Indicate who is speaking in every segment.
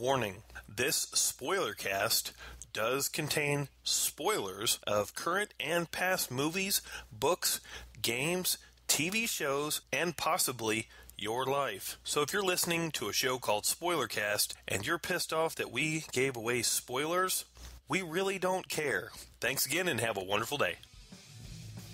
Speaker 1: Warning, this Spoilercast does contain spoilers of current and past movies, books, games, TV shows, and possibly your life. So if you're listening to a show called Spoilercast and you're pissed off that we gave away spoilers, we really don't care. Thanks again and have a wonderful day.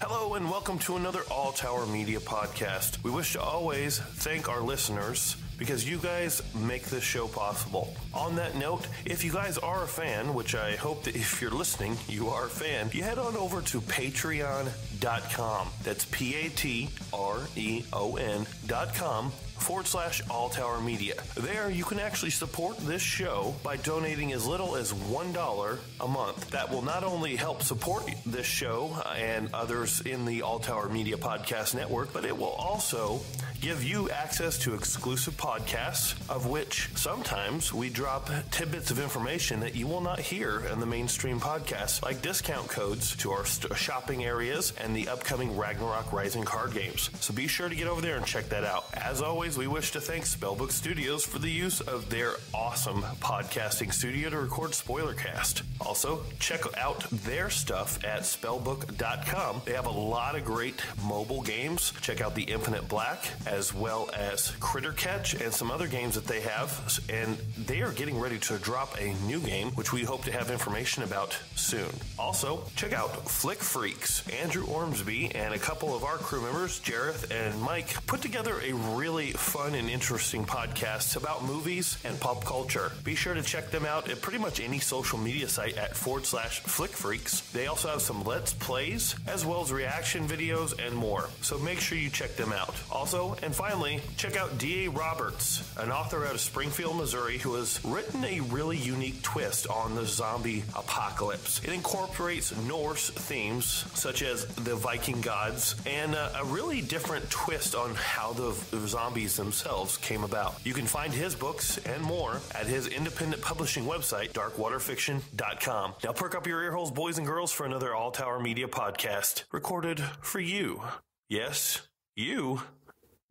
Speaker 1: Hello and welcome to another All Tower Media podcast. We wish to always thank our listeners because you guys make this show possible. On that note, if you guys are a fan, which I hope that if you're listening, you are a fan, you head on over to patreon.com. That's patreon.com/All Tower Media. There you can actually support this show by donating as little as $1 a month. That will not only help support this show and others in the All Tower Media Podcast Network, but it will also give you access to exclusive podcasts, of which sometimes we drop tidbits of information that you will not hear in the mainstream podcasts, like discount codes to our shopping areas and the upcoming Ragnarok Rising card games. So be sure to get over there and check that out. As always, we wish to thank Spellbook Studios for the use of their awesome podcasting studio to record Spoilercast. Also, check out their stuff at spellbook.com. They have a lot of great mobile games. Check out the Infinite Black, as well as Critter Catch and some other games that they have. And they are getting ready to drop a new game, which we hope to have information about soon. Also, check out Flick Freaks. Andrew Ormsby and a couple of our crew members, Jareth and Mike, put together a really fun and interesting podcast about movies and pop culture. Be sure to check them out at pretty much any social media site at /Flick Freaks. They also have some Let's Plays, as well as reaction videos and more. So make sure you check them out. Also, and finally, check out D.A. Roberts, an author out of Springfield, Missouri, who has written a really unique twist on the zombie apocalypse. It incorporates Norse themes, such as the Viking gods, and a really different twist on how the zombies themselves came about. You can find his books and more at his independent publishing website, darkwaterfiction.com. Now perk up your ear holes, boys and girls, for another All Tower Media podcast, recorded for you. Yes, you,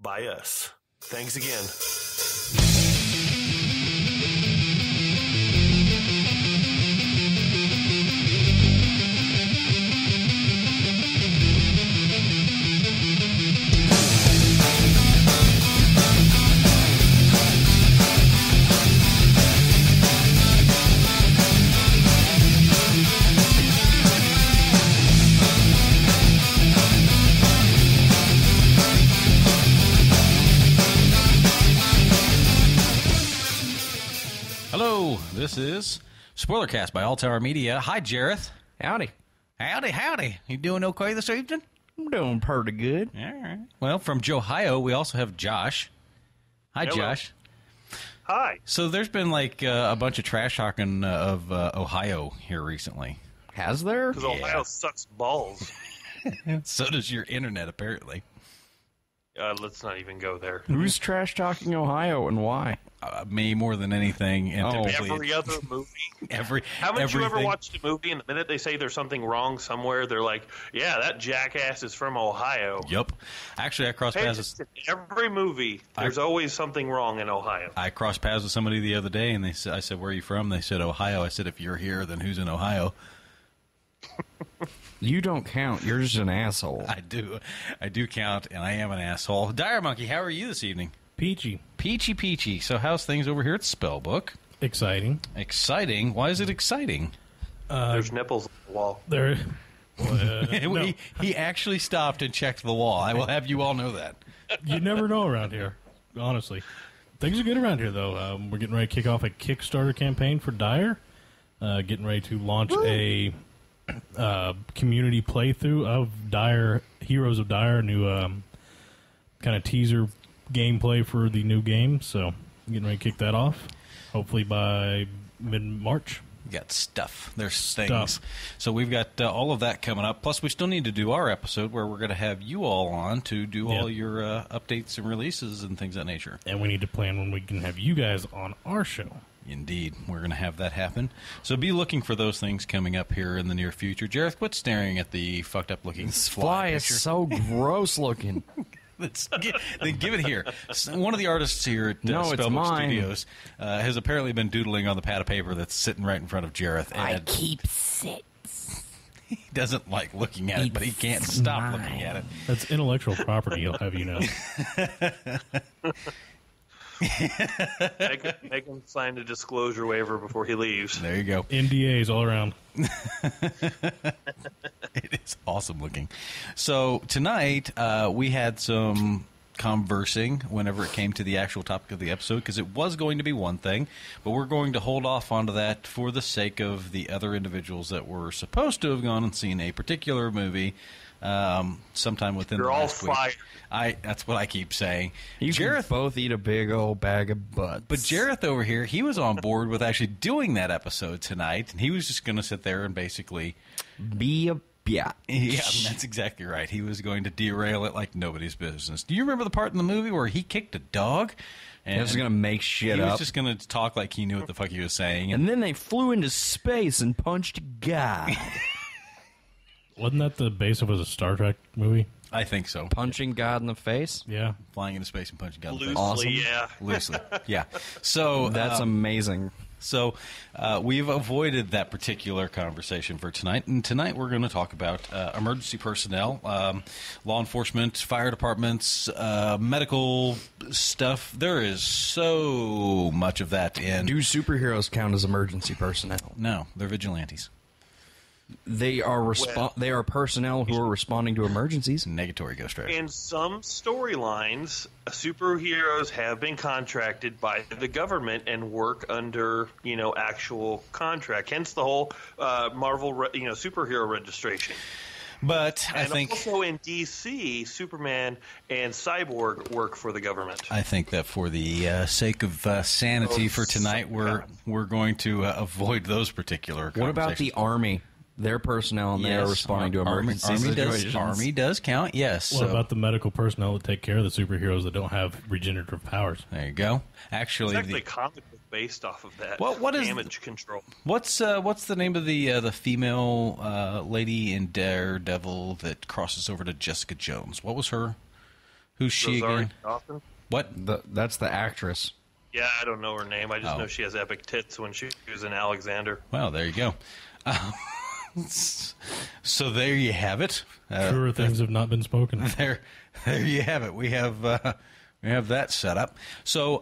Speaker 1: by us. Thanks again.
Speaker 2: Hello, this is Spoilercast by All Tower Media. Hi, Jareth.
Speaker 3: Howdy.
Speaker 2: Howdy. You doing okay this evening?
Speaker 3: I'm doing pretty good.
Speaker 2: All right. Well, from Johio, we also have Josh. Hi,
Speaker 1: Hello.
Speaker 2: Josh.
Speaker 1: Hi.
Speaker 2: So there's been like a bunch of trash talking of Ohio here recently.
Speaker 3: Has there?
Speaker 1: Because Ohio sucks balls.
Speaker 2: So does your internet, apparently.
Speaker 1: Let's not even go there.
Speaker 3: Who's trash talking Ohio and why?
Speaker 2: Me more than anything. And typically
Speaker 1: Every other movie.
Speaker 2: Haven't
Speaker 1: you ever watched a movie and the minute they say there's something wrong somewhere, they're like, yeah, that jackass is from Ohio.
Speaker 2: Yep. Actually, I crossed paths with
Speaker 1: every movie, there's always something wrong in Ohio.
Speaker 2: I crossed paths with somebody the other day, and I said, where are you from? They said, Ohio. I said, if you're here, then who's in Ohio?
Speaker 3: You don't count. You're just an asshole.
Speaker 2: I do count, and I am an asshole. Dire Monkey, how are you this evening?
Speaker 4: Peachy.
Speaker 2: Peachy. So how's things over here at Spellbook?
Speaker 4: Exciting.
Speaker 2: Exciting? Why is it exciting?
Speaker 1: There's nipples on the wall.
Speaker 4: There. No.
Speaker 2: He actually stopped and checked the wall. I will have you all know that.
Speaker 4: You never know around here, honestly. Things are good around here, though. We're getting ready to kick off a Kickstarter campaign for Dire. Getting ready to launch a community playthrough of Dire, Heroes of Dire, new kind of teaser gameplay for the new game. So getting ready to kick that off, hopefully by mid-March.
Speaker 2: We got stuff. There's things. So we've got all of that coming up. Plus, we still need to do our episode where we're going to have you all on to do all your updates and releases and things of that nature.
Speaker 4: And we need to plan when we can have you guys on our show.
Speaker 2: Indeed. We're going to have that happen. So be looking for those things coming up here in the near future. Jareth, quit staring at the fucked up looking
Speaker 3: This fly is so gross looking.
Speaker 2: Then give it here. One of the artists here at
Speaker 3: No, it's
Speaker 2: Spellbook
Speaker 3: mine.
Speaker 2: Studios has apparently been doodling on the pad of paper that's sitting right in front of Jareth. And
Speaker 3: I keep sits.
Speaker 2: he doesn't like looking at it, but he can't stop looking at it.
Speaker 4: That's intellectual property, I'll have you know.
Speaker 1: Make him sign a disclosure waiver before he leaves.
Speaker 2: There you go.
Speaker 4: NDAs all around.
Speaker 2: It is awesome looking. So tonight we had some conversing whenever it came to the actual topic of the episode, because it was going to be one thing, but we're going to hold off onto that for the sake of the other individuals that were supposed to have gone and seen a particular movie sometime within
Speaker 1: You're
Speaker 2: the
Speaker 1: all
Speaker 2: last week.
Speaker 1: fired.
Speaker 2: That's what I keep saying.
Speaker 3: You
Speaker 2: Jareth,
Speaker 3: can both eat a big old bag of butts.
Speaker 2: but Jareth over here, he was on board with actually doing that episode tonight, and he was just going to sit there and basically...
Speaker 3: be a biatch.
Speaker 2: Yeah, that's exactly right. He was going to derail it like nobody's business. Do you remember the part in the movie where he kicked a dog? And
Speaker 3: He was going to make shit
Speaker 2: he
Speaker 3: up.
Speaker 2: was just going to talk like he knew what the fuck he was saying.
Speaker 3: And then they flew into space and punched God.
Speaker 4: Wasn't that the base of a Star Trek movie?
Speaker 2: I think so.
Speaker 3: Punching God in the face?
Speaker 4: Yeah.
Speaker 2: Flying into space and punching God in the
Speaker 1: Loosely,
Speaker 2: face.
Speaker 3: Awesome.
Speaker 1: yeah.
Speaker 2: Loosely, yeah. So
Speaker 3: That's amazing.
Speaker 2: So we've avoided that particular conversation for tonight, and tonight we're going to talk about emergency personnel, law enforcement, fire departments, medical stuff. There is so much of that in...
Speaker 3: Do superheroes count as emergency personnel?
Speaker 2: No, they're vigilantes.
Speaker 3: They are they are personnel who are responding to emergencies.
Speaker 2: Negatory Ghost Rider.
Speaker 1: In some storylines, superheroes have been contracted by the government and work under, actual contract. Hence the whole Marvel, superhero registration.
Speaker 2: But I
Speaker 1: And
Speaker 2: think...
Speaker 1: also in DC, Superman and Cyborg work for the government.
Speaker 2: I think that for the sake of sanity for tonight, we're going to avoid those particular conversations.
Speaker 3: What about the Army? Their personnel, and they are responding to emergency situations.
Speaker 2: Army does count, yes.
Speaker 4: What about the medical personnel that take care of the superheroes that don't have regenerative powers?
Speaker 2: There you go. Actually,
Speaker 1: It's actually a comic book based off of that.
Speaker 2: What is
Speaker 1: damage control?
Speaker 2: what's the name of the female lady in Daredevil that crosses over to Jessica Jones? What was her? Who's she
Speaker 1: Rosario
Speaker 2: again?
Speaker 1: Dawson?
Speaker 2: What?
Speaker 3: That's the actress.
Speaker 1: Yeah, I don't know her name. I just know she has epic tits when she was in Alexander.
Speaker 2: Well, there you go. So there you have it.
Speaker 4: Truer things have not been spoken.
Speaker 2: There you have it. We have that set up. So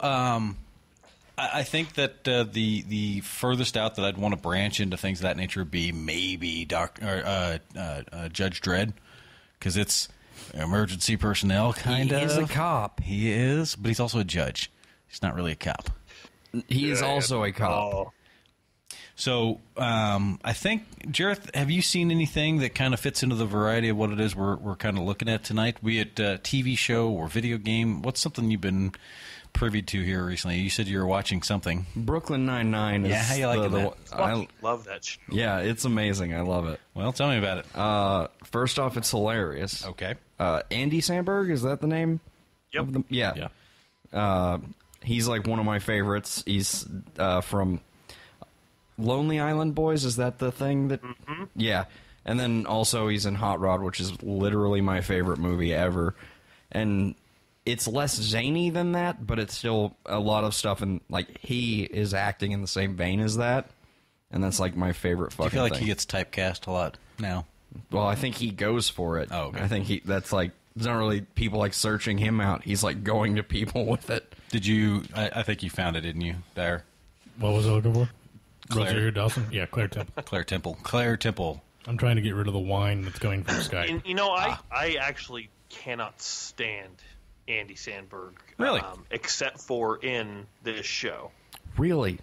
Speaker 2: I think that the furthest out that I'd want to branch into things of that nature would be maybe Judge Dredd, because it's emergency personnel kind of.
Speaker 3: He is a cop.
Speaker 2: He is, but he's also a judge. He's not really a cop.
Speaker 3: He is also a cop.
Speaker 1: Oh.
Speaker 2: So I think, Jareth, have you seen anything that kind of fits into the variety of what it is we're kind of looking at tonight? Be it TV show or video game? What's something you've been privy to here recently? You said you were watching something.
Speaker 3: Brooklyn Nine-Nine is
Speaker 2: how you liking that?
Speaker 1: I love that show.
Speaker 3: Yeah, it's amazing. I love it.
Speaker 2: Well, tell me about it.
Speaker 3: First off, it's hilarious.
Speaker 2: Okay.
Speaker 3: Andy Samberg, is that the name?
Speaker 1: Yep.
Speaker 3: Of the, yeah. He's like one of my favorites. He's from Lonely Island Boys. Is that the thing that? Mm-hmm. Yeah. And then also he's in Hot Rod, which is literally my favorite movie ever. And it's less zany than that, but it's still a lot of stuff. And like he is acting in the same vein as that, and that's like my favorite fucking.
Speaker 2: Do you feel like
Speaker 3: thing.
Speaker 2: he gets typecast a lot now?
Speaker 3: Well, I think he goes for it.
Speaker 2: Oh, okay.
Speaker 3: I think that's like, it's not really people like searching him out. He's like going to people with it.
Speaker 2: Did you? I think you found it, didn't you, Dyer?
Speaker 4: What was I looking for?
Speaker 2: Claire.
Speaker 4: Rosario Dawson? Yeah, Claire Temple.
Speaker 2: Claire Temple.
Speaker 4: I'm trying to get rid of the wine that's coming from Skype.
Speaker 1: And, I actually cannot stand Andy Samberg.
Speaker 2: Really?
Speaker 1: Except for in this show.
Speaker 3: Really?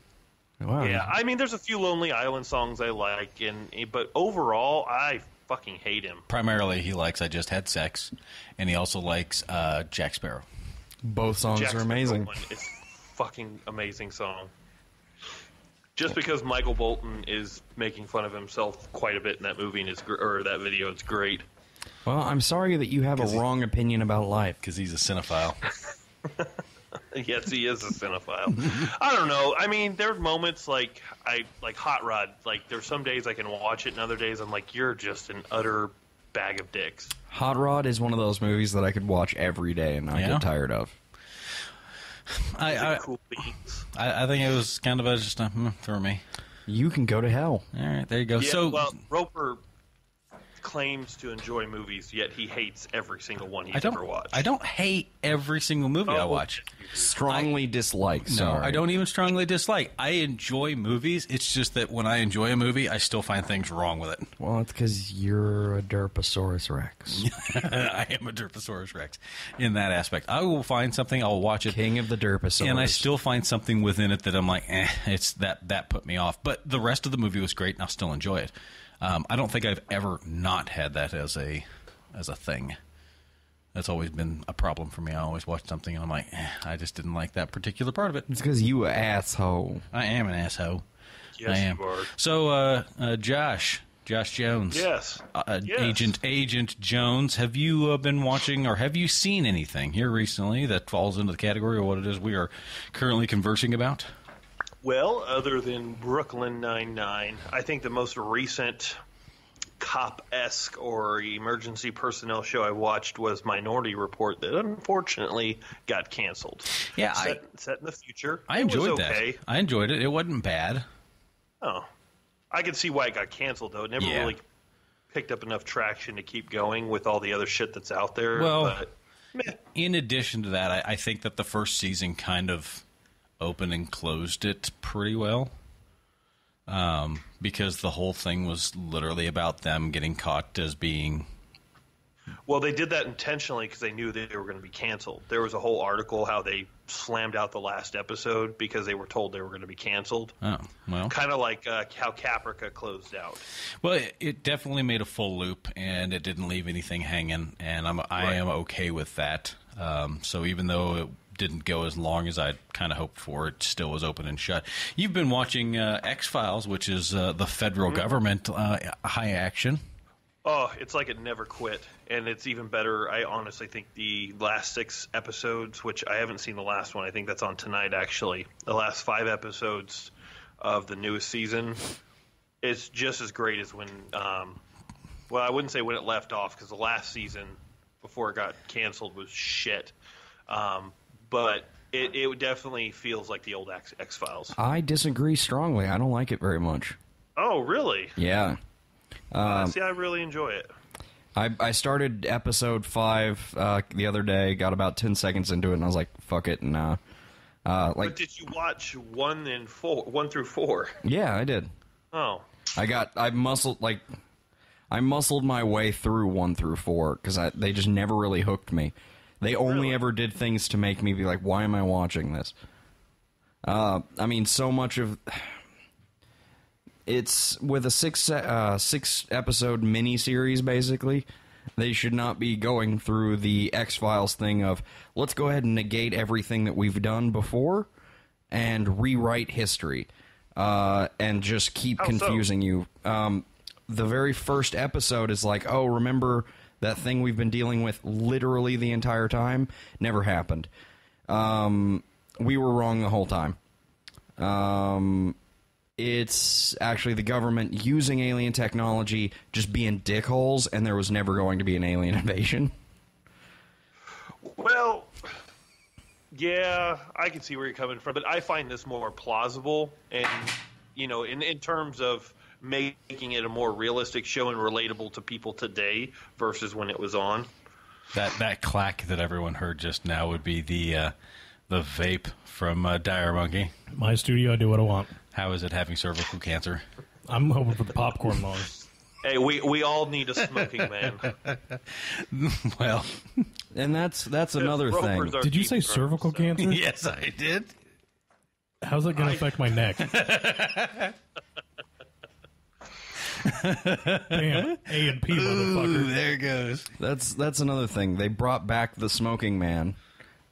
Speaker 3: Wow.
Speaker 1: Yeah, I mean, there's a few Lonely Island songs I like, but overall, I fucking hate him.
Speaker 2: Primarily, he likes "I Just Had Sex," and he also likes Jack Sparrow.
Speaker 3: Both songs
Speaker 1: Jack
Speaker 3: are amazing.
Speaker 1: Sparrow one is fucking amazing song. Just because Michael Bolton is making fun of himself quite a bit in that movie and that video, it's great.
Speaker 3: Well, I'm sorry that you have a wrong opinion about life.
Speaker 2: Because he's a cinephile.
Speaker 1: Yes, he is a cinephile. I don't know. I mean, there are moments like Hot Rod. Like, there's some days I can watch it, and other days I'm like, you're just an utter bag of dicks.
Speaker 3: Hot Rod is one of those movies that I could watch every day and not get tired of.
Speaker 1: Cool beans.
Speaker 2: I think it was kind of just for me.
Speaker 3: You can go to hell.
Speaker 2: All right, there you go.
Speaker 1: Yeah,
Speaker 2: So,
Speaker 1: well, Roper claims to enjoy movies, yet he hates every single one he's ever watched.
Speaker 2: I don't hate every single movie I watch.
Speaker 3: Strongly dislike. Sorry.
Speaker 2: No, I don't even strongly dislike. I enjoy movies. It's just that when I enjoy a movie, I still find things wrong with it.
Speaker 3: Well, it's because you're a Derposaurus Rex.
Speaker 2: I am a Derposaurus Rex in that aspect. I will find something, I'll watch it.
Speaker 3: King of the Derposaurus.
Speaker 2: And I still find something within it that I'm like, it's that put me off. But the rest of the movie was great, and I'll still enjoy it. I don't think I've ever not had that as a thing. That's always been a problem for me. I always watch something and I'm like, I just didn't like that particular part of it.
Speaker 3: It's because you asshole.
Speaker 2: I am an asshole.
Speaker 1: Yes,
Speaker 2: I am.
Speaker 1: you are.
Speaker 2: So, Josh Jones.
Speaker 1: Yes. Yes.
Speaker 2: Agent Jones, have you been watching or have you seen anything here recently that falls into the category of what it is we are currently conversing about?
Speaker 1: Well, other than Brooklyn Nine-Nine, I think the most recent cop-esque or emergency personnel show I watched was Minority Report that unfortunately got canceled.
Speaker 2: Yeah,
Speaker 1: set in the future.
Speaker 2: I enjoyed that.
Speaker 1: Okay.
Speaker 2: I enjoyed it. It wasn't bad.
Speaker 1: Oh. I could see why it got canceled, though. It never really picked up enough traction to keep going with all the other shit that's out there.
Speaker 2: Well,
Speaker 1: but,
Speaker 2: in addition to that, I think that the first season kind of opened and closed it pretty well, because the whole thing was literally about them getting caught as being...
Speaker 1: Well, they did that intentionally because they knew they were going to be canceled. There was a whole article how they slammed out the last episode because they were told they were going to be canceled.
Speaker 2: Oh, well.
Speaker 1: Kind of like how Caprica closed out.
Speaker 2: Well, it definitely made a full loop, and it didn't leave anything hanging, and I am okay with that. So even though it didn't go as long as I'd kind of hoped for, it still was open and shut. You've been watching XFiles, which is the federal government high action.
Speaker 1: Oh, it's like it never quit, and it's even better. I honestly think the last 6 episodes, which I haven't seen the last one, I think that's on tonight actually, the last 5 episodes of the newest season, it's just as great as when, well, I wouldn't say when it left off, because the last season before it got canceled was shit, but it definitely feels like the old X-Files.
Speaker 3: I disagree strongly. I don't like it very much.
Speaker 1: Oh, really?
Speaker 3: Yeah.
Speaker 1: See, I really enjoy it.
Speaker 3: I started episode 5 the other day, got about 10 seconds into it, and I was like, fuck it. And,
Speaker 1: but did you watch 1 through 4?
Speaker 3: Yeah, I did.
Speaker 1: Oh.
Speaker 3: I muscled my way through 1 through 4, because they just never really hooked me. They only ever did things to make me be like, why am I watching this? I mean, so much of... It's with a 6 episode miniseries, basically. They should not be going through the X-Files thing of, let's go ahead and negate everything that we've done before and rewrite history and just keep confusing you. The very first episode is like, oh, remember that thing we've been dealing with literally the entire time? Never happened. We were wrong the whole time. It's actually the government using alien technology, just being dickholes, and there was never going to be an alien invasion.
Speaker 1: Well, yeah, I can see where you're coming from, but I find this more plausible, and, you know, in terms of making it a more realistic show and relatable to people today versus when it was on.
Speaker 2: That clack that everyone heard just now would be the vape from Dire Monkey.
Speaker 4: My studio, I do what I want.
Speaker 2: How is it having cervical cancer?
Speaker 4: I'm hoping for the popcorn lawn.
Speaker 1: Hey, we all need a smoking man.
Speaker 2: Well,
Speaker 3: and that's another thing.
Speaker 4: Did you say cervical cancer?
Speaker 2: Yes, I did.
Speaker 4: How's that going to affect my neck? Damn, A and P, motherfucker.
Speaker 2: There it goes.
Speaker 3: That's another thing. They brought back the smoking man.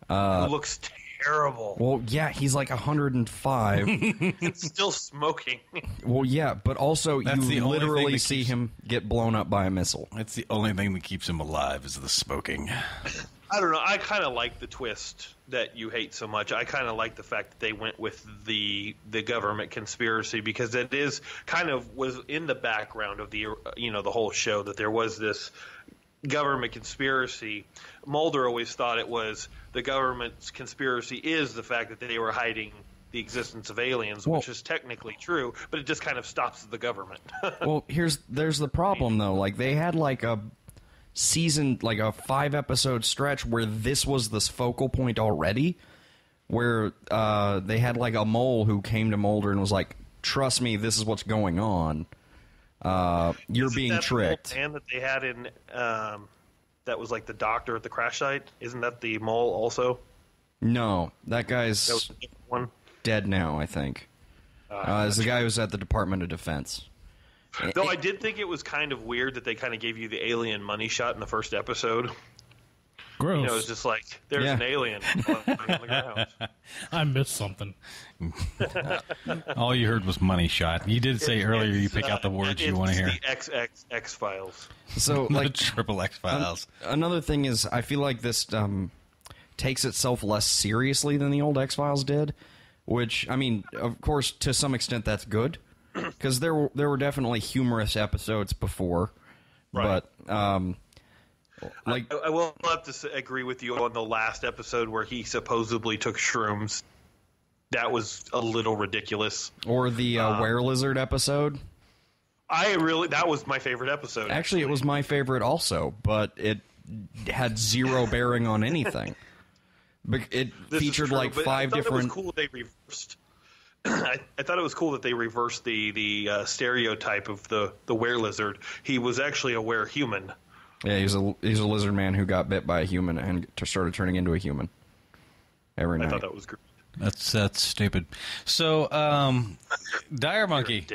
Speaker 1: Who looks terrible.
Speaker 3: Well, yeah, he's like 105.
Speaker 1: It's still smoking.
Speaker 3: Well, yeah, but also
Speaker 2: That's
Speaker 3: you
Speaker 2: the only
Speaker 3: literally
Speaker 2: thing that
Speaker 3: see
Speaker 2: keeps-
Speaker 3: him get blown up by a missile.
Speaker 2: That's the only thing that keeps him alive is the smoking.
Speaker 1: I don't know. I kind of like the twist that you hate so much. I kind of like the fact that they went with the government conspiracy, because it is kind of was in the background of the the whole show that there was this government conspiracy. Mulder always thought it was the government's conspiracy is the fact that they were hiding the existence of aliens, which is technically true, but it just kind of stops the government.
Speaker 3: Well, there's the problem though. Like they had like a season, like a 5-episode stretch where this was this focal point already, where they had like a mole who came to Mulder and was like, "Trust me, this is what's going on. You're being tricked."
Speaker 1: And that they had in that was like the doctor at the crash site. Isn't that the mole also?
Speaker 3: No, that guy's
Speaker 1: That was a different one.
Speaker 3: dead now, I think. Is the guy who's at the Department of Defense.
Speaker 1: Though I did think it was kind of weird that they kind of gave you the alien money shot in the first episode.
Speaker 4: Gross.
Speaker 1: It's just like, there's an alien on the ground.
Speaker 4: I missed something.
Speaker 2: All you heard was money shot. You did say earlier you pick out the words you want to hear.
Speaker 1: It's the XFiles.
Speaker 3: So,
Speaker 2: The
Speaker 3: like,
Speaker 2: triple X-Files.
Speaker 3: another thing is, I feel like this takes itself less seriously than the old X-Files did, which, I mean, of course, to some extent that's good, because there were definitely humorous episodes before,
Speaker 1: Right.
Speaker 3: but, like...
Speaker 1: I will have to agree with you on the last episode where he supposedly took shrooms. That was a little ridiculous.
Speaker 3: Or the were-lizard episode.
Speaker 1: That was my favorite episode.
Speaker 3: Actually, it was my favorite also, but it had zero bearing on anything. It
Speaker 1: This is
Speaker 3: featured
Speaker 1: true,
Speaker 3: like
Speaker 1: but
Speaker 3: 5 different...
Speaker 1: I thought it was cool they reversed. I thought it was cool that they reversed the stereotype of the were-lizard. He was actually a were-human.
Speaker 3: Yeah, he's a lizard man who got bit by a human and started turning into a human every night.
Speaker 1: I thought that was great.
Speaker 2: That's stupid. So, Dire Monkey.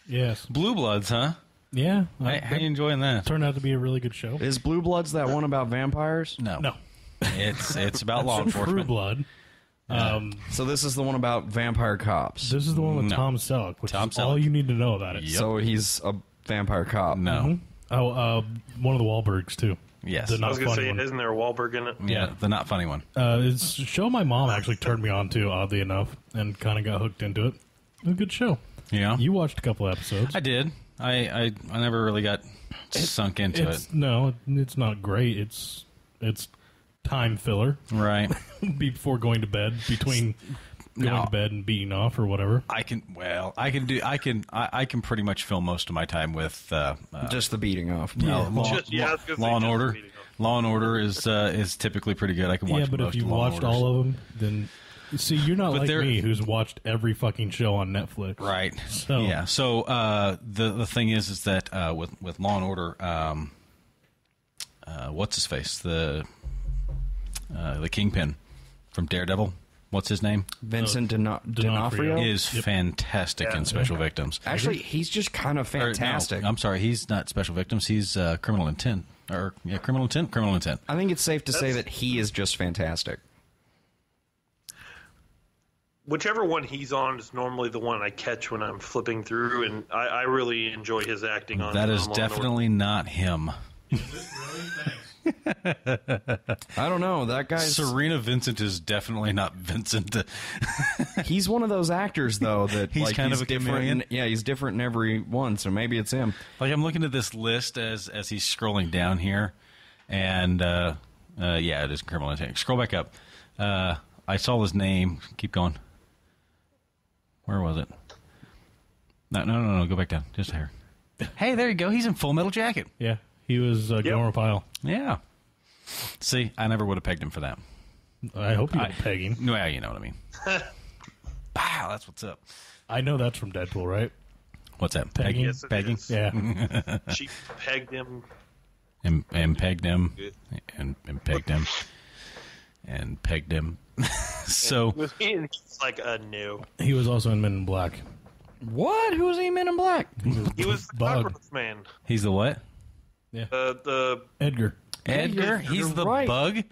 Speaker 4: Yes.
Speaker 2: Blue Bloods, huh?
Speaker 4: Yeah.
Speaker 2: How you enjoying that?
Speaker 4: Turned out to be a really good show.
Speaker 3: Is Blue Bloods that one about vampires?
Speaker 2: No.
Speaker 4: No.
Speaker 2: It's about law
Speaker 4: True
Speaker 2: enforcement.
Speaker 4: Blood.
Speaker 3: So this is the one about vampire cops.
Speaker 4: This is the one with
Speaker 2: No.
Speaker 4: Tom Selleck, which
Speaker 2: Tom
Speaker 4: is all
Speaker 2: Selleck.
Speaker 4: you need to know about it.
Speaker 2: Yep.
Speaker 3: So he's a vampire cop.
Speaker 2: No.
Speaker 4: Oh, one of the Wahlbergs, too.
Speaker 2: Yes.
Speaker 4: The
Speaker 1: I
Speaker 4: not
Speaker 1: was going to
Speaker 4: funny
Speaker 1: say,
Speaker 4: one.
Speaker 1: isn't there a Wahlberg in it?
Speaker 2: Yeah, the not funny one.
Speaker 4: It's a show my mom actually turned me on to, oddly enough, and kind of got hooked into it. It was a good show.
Speaker 2: Yeah.
Speaker 4: You watched a couple episodes.
Speaker 2: I did. I never really got sunk into it.
Speaker 4: No, it's not great. It's time filler
Speaker 2: Right.
Speaker 4: before going to bed, between going to bed and beating off or whatever.
Speaker 2: I can pretty much fill most of my time with
Speaker 3: Just the beating off.
Speaker 2: Law
Speaker 1: I was gonna say
Speaker 2: and
Speaker 1: just
Speaker 2: Order.
Speaker 1: beating up.
Speaker 2: Law and Order is typically pretty good. I can watch
Speaker 4: Yeah, but
Speaker 2: most
Speaker 4: if you
Speaker 2: of Law and
Speaker 4: watched
Speaker 2: Orders.
Speaker 4: all of them, then see, you're not
Speaker 2: But
Speaker 4: like
Speaker 2: they're-
Speaker 4: me, who's watched every fucking show on Netflix.
Speaker 2: Right.
Speaker 4: So
Speaker 2: Yeah. So the thing is that with Law and Order, what's his face, the Kingpin from Daredevil. What's his name?
Speaker 3: Vincent
Speaker 4: D'Onofrio.
Speaker 3: D'Onofrio?
Speaker 2: Is fantastic in Special Victims.
Speaker 3: Actually, he's just kind of
Speaker 2: Or, no,
Speaker 3: fantastic.
Speaker 2: I'm sorry, he's not Special Victims. He's Criminal Intent. Criminal Intent. Criminal Intent.
Speaker 3: I think it's safe to say that he is just fantastic.
Speaker 1: Whichever one he's on is normally the one I catch when I'm flipping through, and I really enjoy his acting on
Speaker 2: That is
Speaker 1: Law and Order.
Speaker 2: definitely not him.
Speaker 3: I don't know. That guy's...
Speaker 2: Serena Vincent is definitely not Vincent.
Speaker 3: He's one of those actors, though, that
Speaker 2: He's kind of a
Speaker 3: different.
Speaker 2: chameleon.
Speaker 3: Yeah, he's different in every one, so maybe it's him.
Speaker 2: Like, I'm looking at this list as he's scrolling down here, and yeah, it is Criminal Intent. Scroll back up. I saw his name. Keep going. Where was it? No. Go back down. Just a hair. Hey, there you go. He's in Full Metal Jacket.
Speaker 4: Yeah, he was Gomer Pyle.
Speaker 2: Yeah. See, I never would have pegged him for that.
Speaker 4: I hope you don't peg him.
Speaker 2: Well, you know what I mean. Wow, that's what's up.
Speaker 4: I know that's from Deadpool, right?
Speaker 2: What's that?
Speaker 4: Pegging?
Speaker 1: Yes, it
Speaker 2: Pegging?
Speaker 1: is.
Speaker 4: Yeah.
Speaker 1: She pegged him.
Speaker 2: And pegged him. And pegged him. And pegged him. So,
Speaker 1: He's like a no.
Speaker 4: He was also in Men in Black.
Speaker 3: What? Who was he in Men in Black?
Speaker 1: He was the
Speaker 4: Bug.
Speaker 1: cockroach man.
Speaker 2: he's the what?
Speaker 1: The
Speaker 4: Edgar.
Speaker 2: Edgar?
Speaker 3: You're
Speaker 2: He's the
Speaker 3: right.
Speaker 2: bug?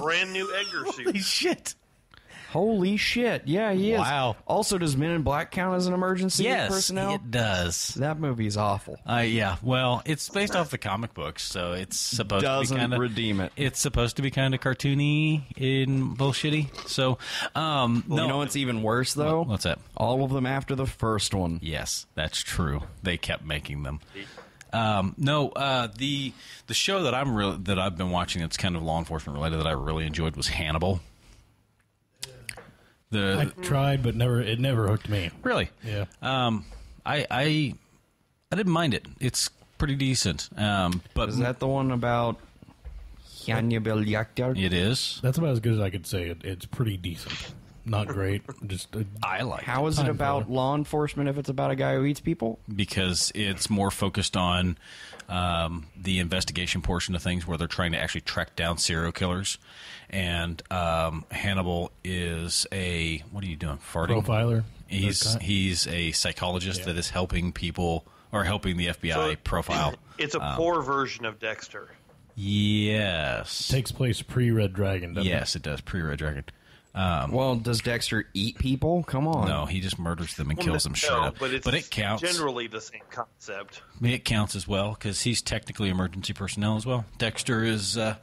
Speaker 1: brand new Edgar
Speaker 2: Holy
Speaker 1: suit.
Speaker 2: shit.
Speaker 3: Holy shit! Yeah, he is.
Speaker 2: Wow.
Speaker 3: Also, does Men in Black count as an emergency
Speaker 2: Yes,
Speaker 3: personnel?
Speaker 2: it does.
Speaker 3: That movie's awful.
Speaker 2: Yeah. Well, it's based off the comic books, so it's supposed to be
Speaker 3: Doesn't
Speaker 2: kind of
Speaker 3: redeem it.
Speaker 2: It's supposed to be kind of cartoony and bullshitty. So, no.
Speaker 3: You know what's even worse though?
Speaker 2: What's that?
Speaker 3: All of them after the first one.
Speaker 2: Yes, that's true. They kept making them. The show that I've been watching that's kind of law enforcement related that I really enjoyed was Hannibal.
Speaker 4: I tried, but it never hooked me.
Speaker 2: Really?
Speaker 4: Yeah.
Speaker 2: I didn't mind it. It's pretty decent. But
Speaker 3: Is that the one about Hannibal Lecter?
Speaker 2: it is.
Speaker 4: That's about as good as I could say it. It's pretty decent. Not great. Just
Speaker 2: I like it.
Speaker 3: How is it
Speaker 4: Time
Speaker 3: about
Speaker 4: filler.
Speaker 3: law enforcement if it's about a guy who eats people?
Speaker 2: Because it's more focused on the investigation portion of things where they're trying to actually track down serial killers. And Hannibal is a... What are you doing? Farting?
Speaker 4: profiler.
Speaker 2: He's a psychologist that is helping people, or helping the FBI profile.
Speaker 1: It's a poor version of Dexter.
Speaker 2: Yes.
Speaker 4: Takes place pre-Red Dragon, doesn't
Speaker 2: Yes, it does. Pre-Red Dragon.
Speaker 3: Well, does Dexter eat people? Come on.
Speaker 2: No, he just murders them and kills them straight up.
Speaker 1: But it counts. Generally the same concept.
Speaker 2: It counts as well because he's technically emergency personnel as well. Dexter is a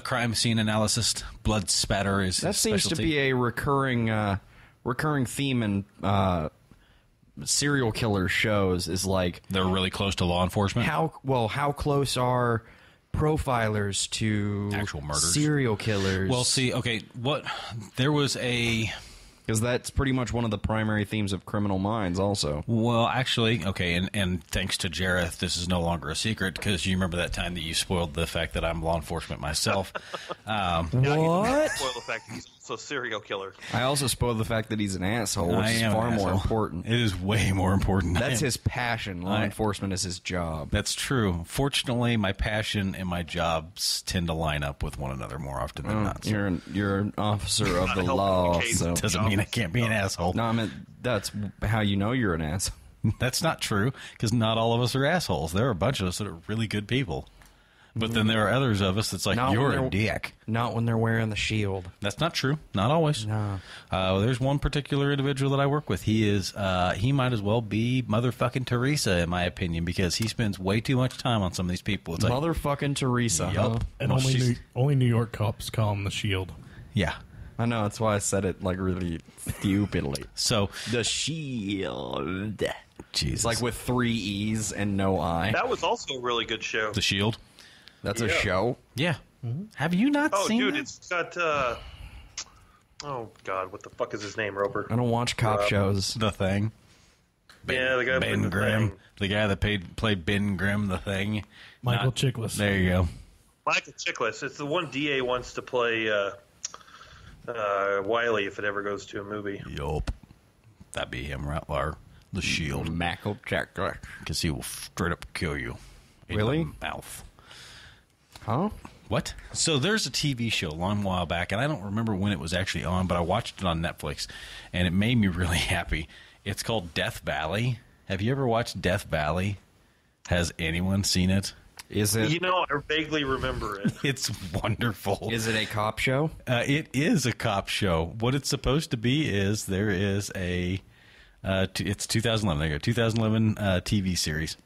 Speaker 2: crime scene analysis. Blood spatter is
Speaker 3: That
Speaker 2: his
Speaker 3: seems to
Speaker 2: specialty.
Speaker 3: be a recurring theme in serial killer shows. Is like
Speaker 2: They're really close to law enforcement.
Speaker 3: how close are profilers to
Speaker 2: Actual murders?
Speaker 3: serial killers?
Speaker 2: Well, see, okay, there was
Speaker 3: because that's pretty much one of the primary themes of Criminal Minds. Also,
Speaker 2: well, actually, okay, and thanks to Jareth, this is no longer a secret because you remember that time that you spoiled the fact that I'm law enforcement myself.
Speaker 3: what?
Speaker 1: Spoil the fact that he's also a serial killer.
Speaker 3: I also spoiled the fact that he's an asshole, which
Speaker 2: I
Speaker 3: is
Speaker 2: am
Speaker 3: far
Speaker 2: an
Speaker 3: more
Speaker 2: asshole.
Speaker 3: important.
Speaker 2: It is way more important.
Speaker 3: That's his passion. Law enforcement is his job.
Speaker 2: That's true. Fortunately, my passion and my jobs tend to line up with one another more often than not. So
Speaker 3: You're an officer of the
Speaker 1: Not helping
Speaker 3: law,
Speaker 1: case.
Speaker 3: so
Speaker 2: doesn't mean I can't be an asshole.
Speaker 3: no, I mean that's how you know you're an asshole.
Speaker 2: That's not true because not all of us are assholes. There are a bunch of us that are really good people. But then there are others of us that's like,
Speaker 3: Not
Speaker 2: you're
Speaker 3: when
Speaker 2: a
Speaker 3: they're-
Speaker 2: dick.
Speaker 3: Not when they're wearing the shield.
Speaker 2: That's not true. Not always.
Speaker 3: No.
Speaker 2: There's one particular individual that I work with. He might as well be motherfucking Teresa, in my opinion, because he spends way too much time on some of these people. It's like,
Speaker 3: Motherfucking Teresa. Huh?
Speaker 2: yup.
Speaker 4: And
Speaker 2: Well,
Speaker 4: only
Speaker 2: she's-
Speaker 4: Only New York cops call him the Shield.
Speaker 2: Yeah.
Speaker 3: I know, that's why I said it like really stupidly.
Speaker 2: So,
Speaker 3: The shield.
Speaker 2: Jesus.
Speaker 3: It's like with 3 E's and no I.
Speaker 1: That was also a really good show.
Speaker 2: The Shield.
Speaker 3: That's a
Speaker 1: Yeah.
Speaker 3: show.
Speaker 2: Yeah. Have you not
Speaker 1: Oh,
Speaker 2: seen
Speaker 1: dude,
Speaker 2: that?
Speaker 1: it's got. Oh God, what the fuck is his name, Roper?
Speaker 3: I don't watch cop shows.
Speaker 2: The Thing.
Speaker 1: Yeah, the guy
Speaker 2: Ben
Speaker 1: played the
Speaker 2: Grimm.
Speaker 1: Thing.
Speaker 2: The guy that played Ben Grimm, The Thing.
Speaker 4: Michael
Speaker 2: Not-
Speaker 4: Chiklis.
Speaker 2: There you go.
Speaker 1: Michael Chiklis. It's the one DA wants to play Wiley if it ever goes to a movie.
Speaker 2: Yup. That'd be him, right? Or The Shield.
Speaker 3: Michael Chiklis.
Speaker 2: Because he will straight up kill you. In
Speaker 3: Really?
Speaker 2: the mouth.
Speaker 3: Huh?
Speaker 2: What? So there's a TV show a long while back, and I don't remember when it was actually on, but I watched it on Netflix, and it made me really happy. It's called Death Valley. Have you ever watched Death Valley? Has anyone seen it?
Speaker 3: Is it?
Speaker 1: You know, I vaguely remember it.
Speaker 2: It's wonderful.
Speaker 3: Is it a cop show?
Speaker 2: It is a cop show. What it's supposed to be is there is a... it's 2011. There you go. 2011 TV series.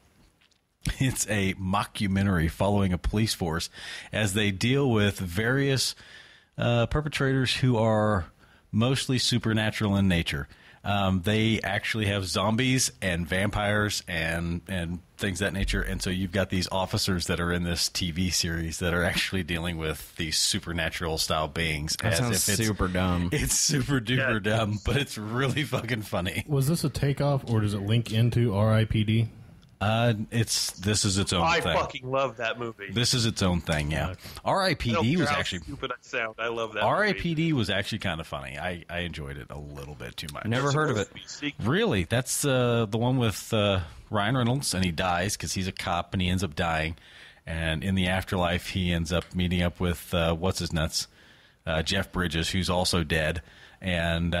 Speaker 2: It's a mockumentary following a police force as they deal with various perpetrators who are mostly supernatural in nature. They actually have zombies and vampires and things of that nature. And so you've got these officers that are in this TV series that are actually dealing with these supernatural style beings.
Speaker 3: That sounds super dumb.
Speaker 2: It's super duper
Speaker 1: Yeah.
Speaker 2: dumb, but it's really fucking funny.
Speaker 4: Was this a takeoff, or does it link into R.I.P.D.?
Speaker 2: This is its own
Speaker 1: I
Speaker 2: thing.
Speaker 1: fucking love that movie.
Speaker 2: This is its own thing, yeah.
Speaker 1: I don't
Speaker 2: R.I.P.D.
Speaker 1: care
Speaker 2: was
Speaker 1: how
Speaker 2: actually
Speaker 1: stupid I sound. I love that. movie.
Speaker 2: R.I.P.D. was actually kind of funny. I enjoyed it a little bit too much.
Speaker 3: Never heard of it.
Speaker 1: Supposed to be sequel.
Speaker 2: Really, that's the one with Ryan Reynolds, and he dies because he's a cop, and he ends up dying. And in the afterlife, he ends up meeting up with what's his nuts, Jeff Bridges, who's also dead, and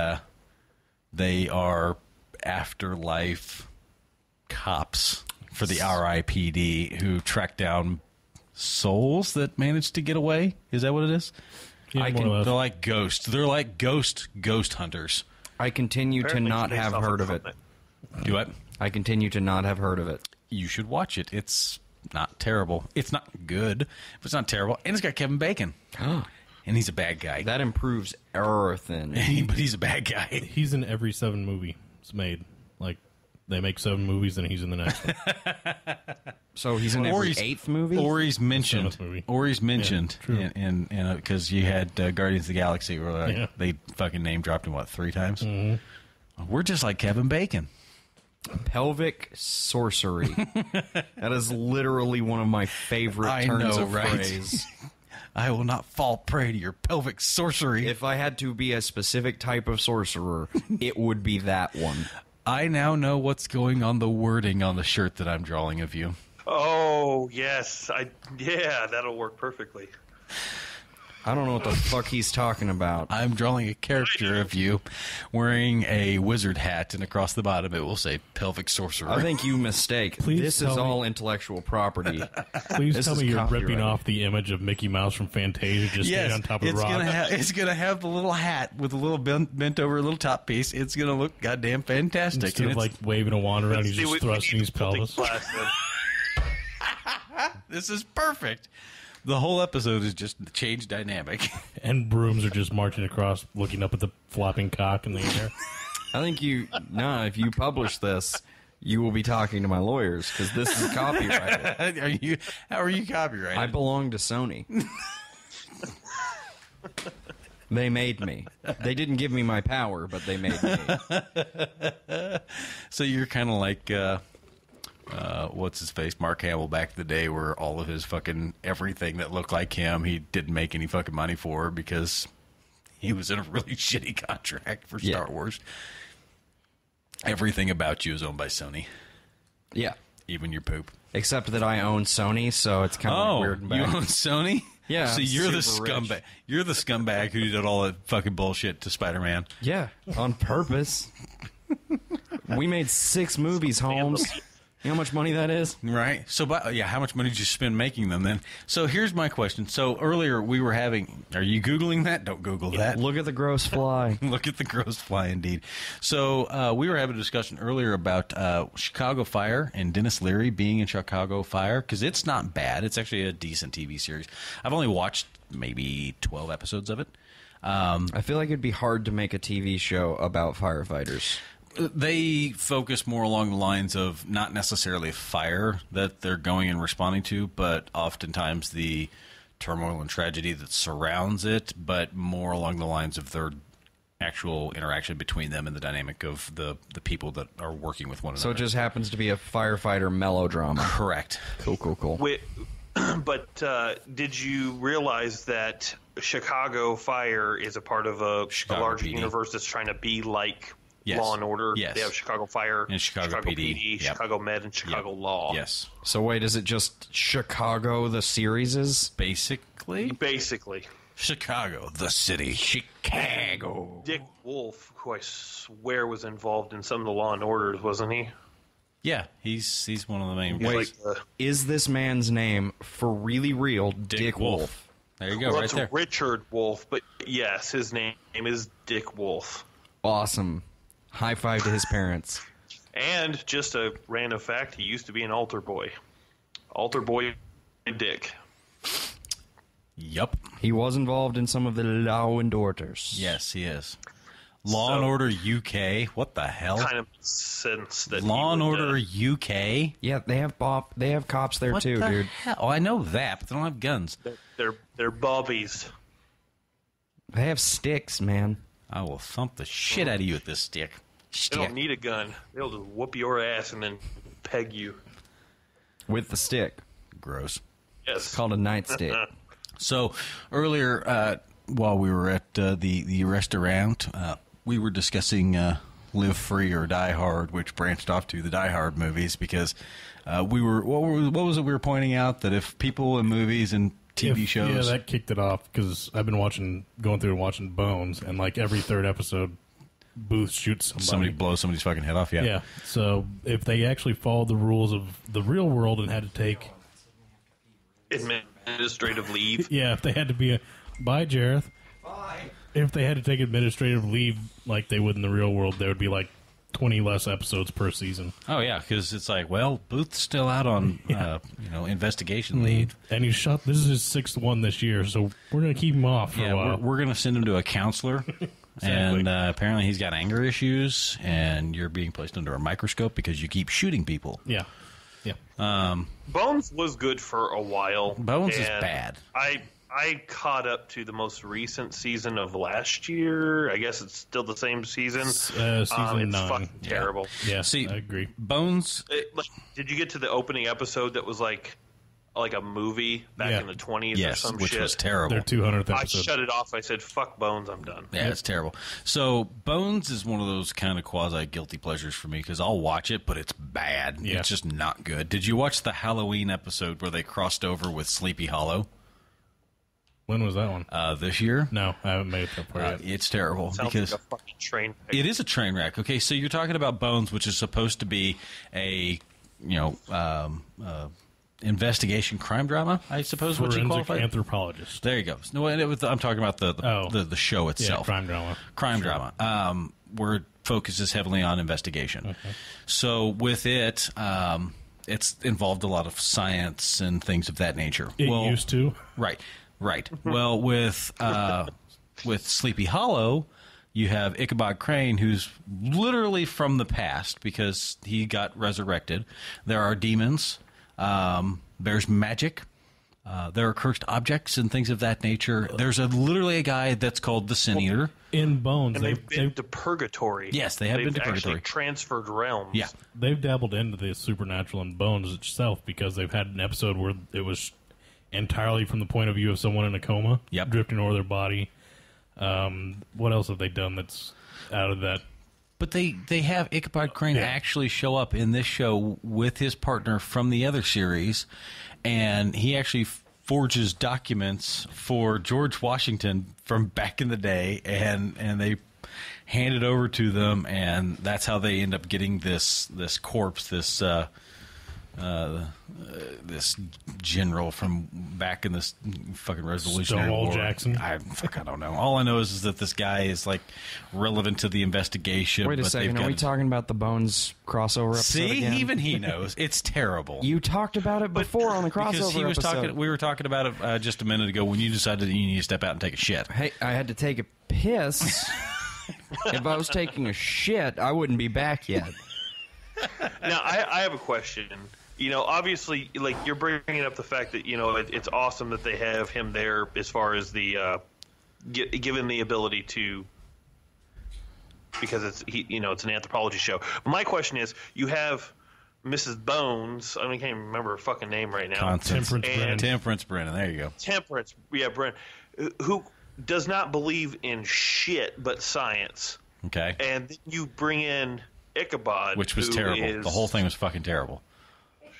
Speaker 2: they are afterlife cops for the RIPD who track down souls that managed to get away. Is that what it is?
Speaker 4: Yeah, more or less.
Speaker 2: They're like ghosts. They're like ghost hunters.
Speaker 3: I continue to not have heard of it.
Speaker 2: Do what?
Speaker 3: I continue to not have heard of it.
Speaker 2: You should watch it. It's not terrible. It's not good, but it's not terrible. And it's got Kevin Bacon. And he's a bad guy.
Speaker 3: That improves everything.
Speaker 2: But he's a bad guy.
Speaker 4: He's in every 7 movie it's made. Like, they make 7 movies, and he's in the next one.
Speaker 3: So he's in every 8th movie?
Speaker 2: Or he's mentioned. Or he's mentioned.
Speaker 4: Yeah,
Speaker 2: and because you had Guardians of the Galaxy where they fucking name dropped him, 3 times? Mm-hmm. We're just like Kevin Bacon.
Speaker 3: Pelvic sorcery. That is literally one of my favorite turns of phrase.
Speaker 2: I will not fall prey to your pelvic sorcery.
Speaker 3: If I had to be a specific type of sorcerer, it would be that one.
Speaker 2: I now know what's going on the wording on the shirt that I'm drawing of you.
Speaker 1: Oh, yes. Yeah, that'll work perfectly.
Speaker 3: I don't know what the fuck he's talking about.
Speaker 2: I'm drawing a character of you wearing a wizard hat, and across the bottom it will say pelvic sorcerer.
Speaker 3: I think you mistake. This is all intellectual property.
Speaker 4: Please tell me you're ripping off the image of Mickey Mouse from Fantasia just standing on top of the rock.
Speaker 2: It's going to have the little hat with a little bent over a little top piece. It's going to look goddamn fantastic.
Speaker 4: Instead of like waving a wand around, he's just thrusting his pelvis.
Speaker 2: This is perfect. The whole episode is just the change dynamic.
Speaker 4: And brooms are just marching across, looking up at the flopping cock in the air.
Speaker 3: I think if you publish this, you will be talking to my lawyers, because this is copyrighted.
Speaker 2: How are you copyrighted?
Speaker 3: I belong to Sony. They made me. They didn't give me my power, but they made me.
Speaker 2: So you're kind of like... what's his face? Mark Hamill back in the day, where all of his fucking everything that looked like him, he didn't make any fucking money for because he was in a really shitty contract for Star Wars. Everything about you is owned by Sony.
Speaker 3: Yeah.
Speaker 2: Even your poop.
Speaker 3: Except that I own Sony, so it's kind of weird.
Speaker 2: You own Sony?
Speaker 3: Yeah.
Speaker 2: So you're the
Speaker 3: scumbag.
Speaker 2: rich. You're the scumbag who did all that fucking bullshit to Spider-Man.
Speaker 3: Yeah, on purpose. We made 6 movies, Holmes. You know how much money that is?
Speaker 2: Right. So, how much money did you spend making them then? So here's my question. So earlier we were having... Are you Googling that? Don't Google that.
Speaker 3: Look at the gross fly.
Speaker 2: Look at the gross fly, indeed. So we were having a discussion earlier about Chicago Fire and Dennis Leary being in Chicago Fire, because it's not bad. It's actually a decent TV series. I've only watched maybe 12 episodes of it.
Speaker 3: I feel like it'd be hard to make a TV show about firefighters.
Speaker 2: They focus more along the lines of not necessarily fire that they're going and responding to, but oftentimes the turmoil and tragedy that surrounds it, but more along the lines of their actual interaction between them and the dynamic of the people that are working with one another.
Speaker 3: So it just happens to be a firefighter melodrama.
Speaker 2: Correct.
Speaker 3: Cool.
Speaker 1: But did you realize that Chicago Fire is a part of a larger universe that's trying to be like Law and Order?
Speaker 2: Yes.
Speaker 1: They have Chicago Fire,
Speaker 2: and Chicago PD,
Speaker 1: yep. Chicago Med, and Chicago Law.
Speaker 2: Yes.
Speaker 3: So wait, is it just Chicago the series is?
Speaker 2: Basically. Chicago, the city. Chicago.
Speaker 1: Dick Wolf, who I swear was involved in some of the Law and Orders, wasn't he?
Speaker 2: Yeah, he's one of the main.
Speaker 3: Wait, is this man's name for really real Dick Wolf?
Speaker 2: There you go, right there.
Speaker 1: Richard Wolf, but yes, his name is Dick Wolf.
Speaker 3: Awesome. High five to his parents.
Speaker 1: And just a random fact, he used to be an altar boy. Altar boy Dick.
Speaker 2: Yup.
Speaker 3: He was involved in some of the Law and Orders.
Speaker 2: Yes, he is. Law and Order UK. What the hell?
Speaker 1: Kind of sense that
Speaker 2: Law and Order UK.
Speaker 3: Yeah, they have cops there
Speaker 2: what
Speaker 3: too,
Speaker 2: the
Speaker 3: dude.
Speaker 2: Hell? Oh, I know that, but they don't have guns.
Speaker 1: They're bobbies.
Speaker 3: They have sticks, man.
Speaker 2: I will thump the shit out of you with this stick.
Speaker 1: They don't need a gun. They'll just whoop your ass and then peg you
Speaker 3: with the stick.
Speaker 2: Gross.
Speaker 1: Yes,
Speaker 3: it's called a nightstick.
Speaker 2: So earlier, while we were at the restaurant, we were discussing Live Free or Die Hard, which branched off to the Die Hard movies, because we were what was it we were pointing out, that if people in movies and TV shows,
Speaker 4: yeah, that kicked it off, because I've been going through and watching Bones, and like every third episode, Booth shoots
Speaker 2: somebody blows somebody's fucking head off.
Speaker 4: Yeah. So if they actually followed the rules of the real world and had to take
Speaker 1: administrative leave,
Speaker 4: if they had to be by Jareth, If they had to take administrative leave like they would in the real world, there would be like 20 less episodes per season.
Speaker 2: Oh yeah, because it's like, well, Booth's still out on investigation leave,
Speaker 4: and he's shot. This is his 6th one this year, so we're going to keep him off for a while.
Speaker 2: We're going to send him to a counselor.
Speaker 4: Exactly.
Speaker 2: And apparently he's got anger issues, and you're being placed under a microscope because you keep shooting people.
Speaker 4: Yeah.
Speaker 1: Bones was good for a while.
Speaker 2: Bones is bad.
Speaker 1: I caught up to the most recent season of last year. I guess it's still the same season.
Speaker 4: Season 9.
Speaker 1: It's fucking terrible.
Speaker 4: Yeah,
Speaker 2: See,
Speaker 4: I agree.
Speaker 2: Bones.
Speaker 1: Did you get to the opening episode that was like a movie back in the 20s or some
Speaker 2: which
Speaker 1: shit?
Speaker 2: was terrible.
Speaker 4: Their 200th
Speaker 1: I
Speaker 4: episode.
Speaker 1: shut it off. I said, fuck Bones, I'm done.
Speaker 2: Yeah, it's terrible. So Bones is one of those kind of quasi-guilty pleasures for me because I'll watch it, but it's bad.
Speaker 4: Yeah.
Speaker 2: It's just not good. Did you watch the Halloween episode where they crossed over with Sleepy Hollow?
Speaker 4: When was that one?
Speaker 2: This year?
Speaker 4: No, I haven't made it that far yet.
Speaker 2: It's terrible
Speaker 1: Sounds
Speaker 2: because
Speaker 1: like a fucking train wreck.
Speaker 2: it is a train wreck. Okay, so you're talking about Bones, which is supposed to be a investigation crime drama, I suppose. What you
Speaker 4: Forensic
Speaker 2: qualify?
Speaker 4: anthropologist.
Speaker 2: There you go. No, I'm talking about the show itself.
Speaker 4: Yeah, crime drama.
Speaker 2: Crime drama. Where it focuses heavily on investigation.
Speaker 4: Okay.
Speaker 2: So with it, it's involved a lot of science and things of that nature.
Speaker 4: It used to.
Speaker 2: Right. Well, with Sleepy Hollow, you have Ichabod Crane, who's literally from the past because he got resurrected. There are demons. There's magic. There are cursed objects and things of that nature. There's literally a guy that's called the Sin Eater.
Speaker 4: In Bones,
Speaker 1: And they've been to purgatory.
Speaker 2: Yes, they have been to
Speaker 1: actually
Speaker 2: purgatory.
Speaker 1: transferred realms.
Speaker 2: Yeah.
Speaker 4: they've dabbled into the supernatural in Bones itself because they've had an episode where it was entirely from the point of view of someone in a coma,
Speaker 2: Yep.
Speaker 4: drifting over their body. What else have they done that's out of that?
Speaker 2: But they have Ichabod Crane actually show up in this show with his partner from the other series, and he actually forges documents for George Washington from back in the day, and they hand it over to them, and that's how they end up getting this corpse, this general from back in this fucking Revolutionary
Speaker 4: Stonewall
Speaker 2: War.
Speaker 4: Jackson?
Speaker 2: I don't know. All I know is that this guy is like relevant to the investigation.
Speaker 3: Wait a
Speaker 2: but
Speaker 3: second,
Speaker 2: they've
Speaker 3: are we
Speaker 2: got-
Speaker 3: talking about the Bones crossover episode
Speaker 2: See,
Speaker 3: again?
Speaker 2: even he knows it's terrible.
Speaker 3: You talked about it before on the crossover
Speaker 2: because he was
Speaker 3: episode.
Speaker 2: talking. We were talking about it just a minute ago when you decided that you need to step out and take a shit.
Speaker 3: Hey, I had to take a piss. If I was taking a shit, I wouldn't be back yet.
Speaker 1: Now, I have a question. Obviously, like, you're bringing up the fact that, it's awesome that they have him there as far as the given the ability to, because it's an anthropology show. But my question is, you have Mrs. Bones. I can't even remember her fucking name right now.
Speaker 2: Temperance Brennan. There you go.
Speaker 1: Temperance, Brennan, who does not believe in shit but science.
Speaker 2: Okay.
Speaker 1: And then you bring in Ichabod,
Speaker 2: Which was
Speaker 1: who
Speaker 2: terrible.
Speaker 1: is-
Speaker 2: The whole thing was fucking terrible.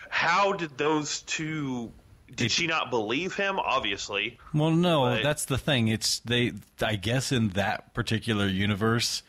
Speaker 1: How did those two? Did she not believe him? Obviously.
Speaker 2: Well, no,
Speaker 1: But-
Speaker 2: that's the thing. I guess in that particular universe,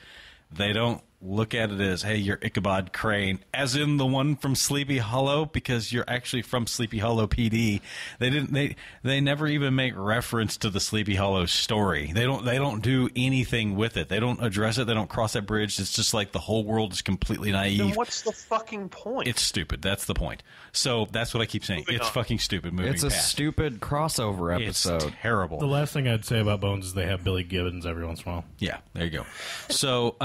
Speaker 2: they don't look at it as, hey, you're Ichabod Crane, as in the one from Sleepy Hollow, because you're actually from Sleepy Hollow PD. They never even make reference to the Sleepy Hollow story. They don't do anything with it. They don't address it. They don't cross that bridge. It's just like the whole world is completely naive.
Speaker 1: Then what's the fucking point?
Speaker 2: It's stupid. That's the point. So that's what I keep saying.
Speaker 1: Moving
Speaker 2: It's
Speaker 1: on.
Speaker 2: fucking stupid. Moving
Speaker 3: It's a
Speaker 2: past.
Speaker 3: stupid crossover
Speaker 2: It's
Speaker 3: episode.
Speaker 2: terrible.
Speaker 4: The last thing I'd say about Bones is they have Billy Gibbons every once in a while.
Speaker 2: Yeah, there you go. So,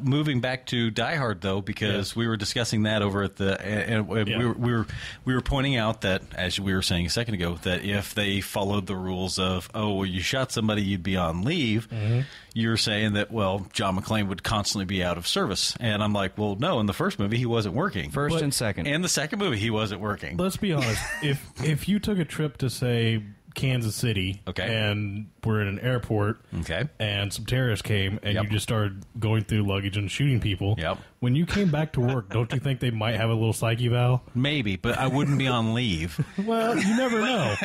Speaker 2: moving back to Die Hard, though, because we were discussing that over at the, and we were pointing out that, as we were saying a second ago, that if they followed the rules of, well, you shot somebody, you'd be on leave. You're saying that, well, John McClane would constantly be out of service, and I'm like, well, no. In the first movie, he wasn't working.
Speaker 3: First and second.
Speaker 2: And the second movie, he wasn't working.
Speaker 4: Let's be honest. if you took a trip to, say, Kansas City,
Speaker 2: Okay.
Speaker 4: and we're in an airport,
Speaker 2: Okay.
Speaker 4: and some terrorists came, and
Speaker 2: Yep.
Speaker 4: you just started going through luggage and shooting people,
Speaker 2: Yep.
Speaker 4: when you came back to work, don't you think they might have a little psyche valve?
Speaker 2: Maybe, but I wouldn't be on leave.
Speaker 4: Well, you never know.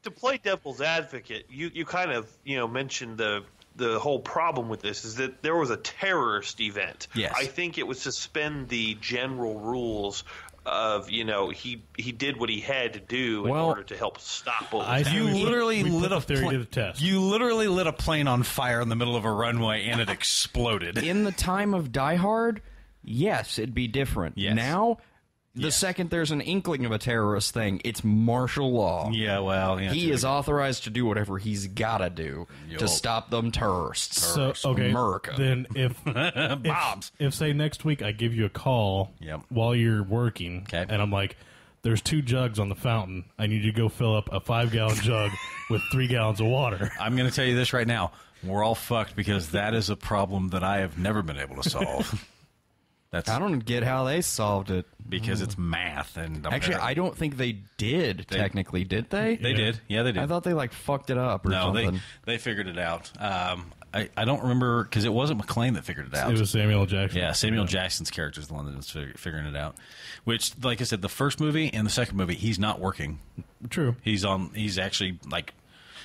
Speaker 1: To play devil's advocate, you kind of mentioned the whole problem with this is that there was a terrorist event.
Speaker 2: Yes.
Speaker 1: I think it would suspend the general rules he did what he had to do in order to help stop what was
Speaker 2: You
Speaker 1: happening.
Speaker 2: literally lit a
Speaker 4: theory to the test.
Speaker 2: You literally lit a plane on fire in the middle of a runway, and it exploded.
Speaker 3: In the time of Die Hard, yes, it'd be different.
Speaker 2: Yes.
Speaker 3: Now, the second there's an inkling of a terrorist thing, it's martial law.
Speaker 2: Yeah, well,
Speaker 3: He is authorized to do whatever he's got to do to stop them terrorists.
Speaker 4: So, okay,
Speaker 3: America.
Speaker 4: then if
Speaker 2: Bombs.
Speaker 4: if say next week I give you a call while you're working,
Speaker 2: Okay.
Speaker 4: and I'm like, there's 2 jugs on the fountain. I need you to go fill up a 5-gallon jug with 3 gallons of water.
Speaker 2: I'm going to tell you this right now. We're all fucked because that is a problem that I have never been able to solve.
Speaker 3: I don't get how they solved it.
Speaker 2: Because it's math. And
Speaker 3: Actually, I don't think they did, technically. Did they?
Speaker 2: They did. Yeah, they did.
Speaker 3: I thought they, fucked it up or something.
Speaker 2: they figured it out. I don't remember, because it wasn't McClane that figured it out.
Speaker 4: It was Samuel L. Jackson.
Speaker 2: Yeah, Samuel Jackson's character is the one that was figuring it out. Which, like I said, the first movie and the second movie, he's not working.
Speaker 4: True.
Speaker 2: He's actually,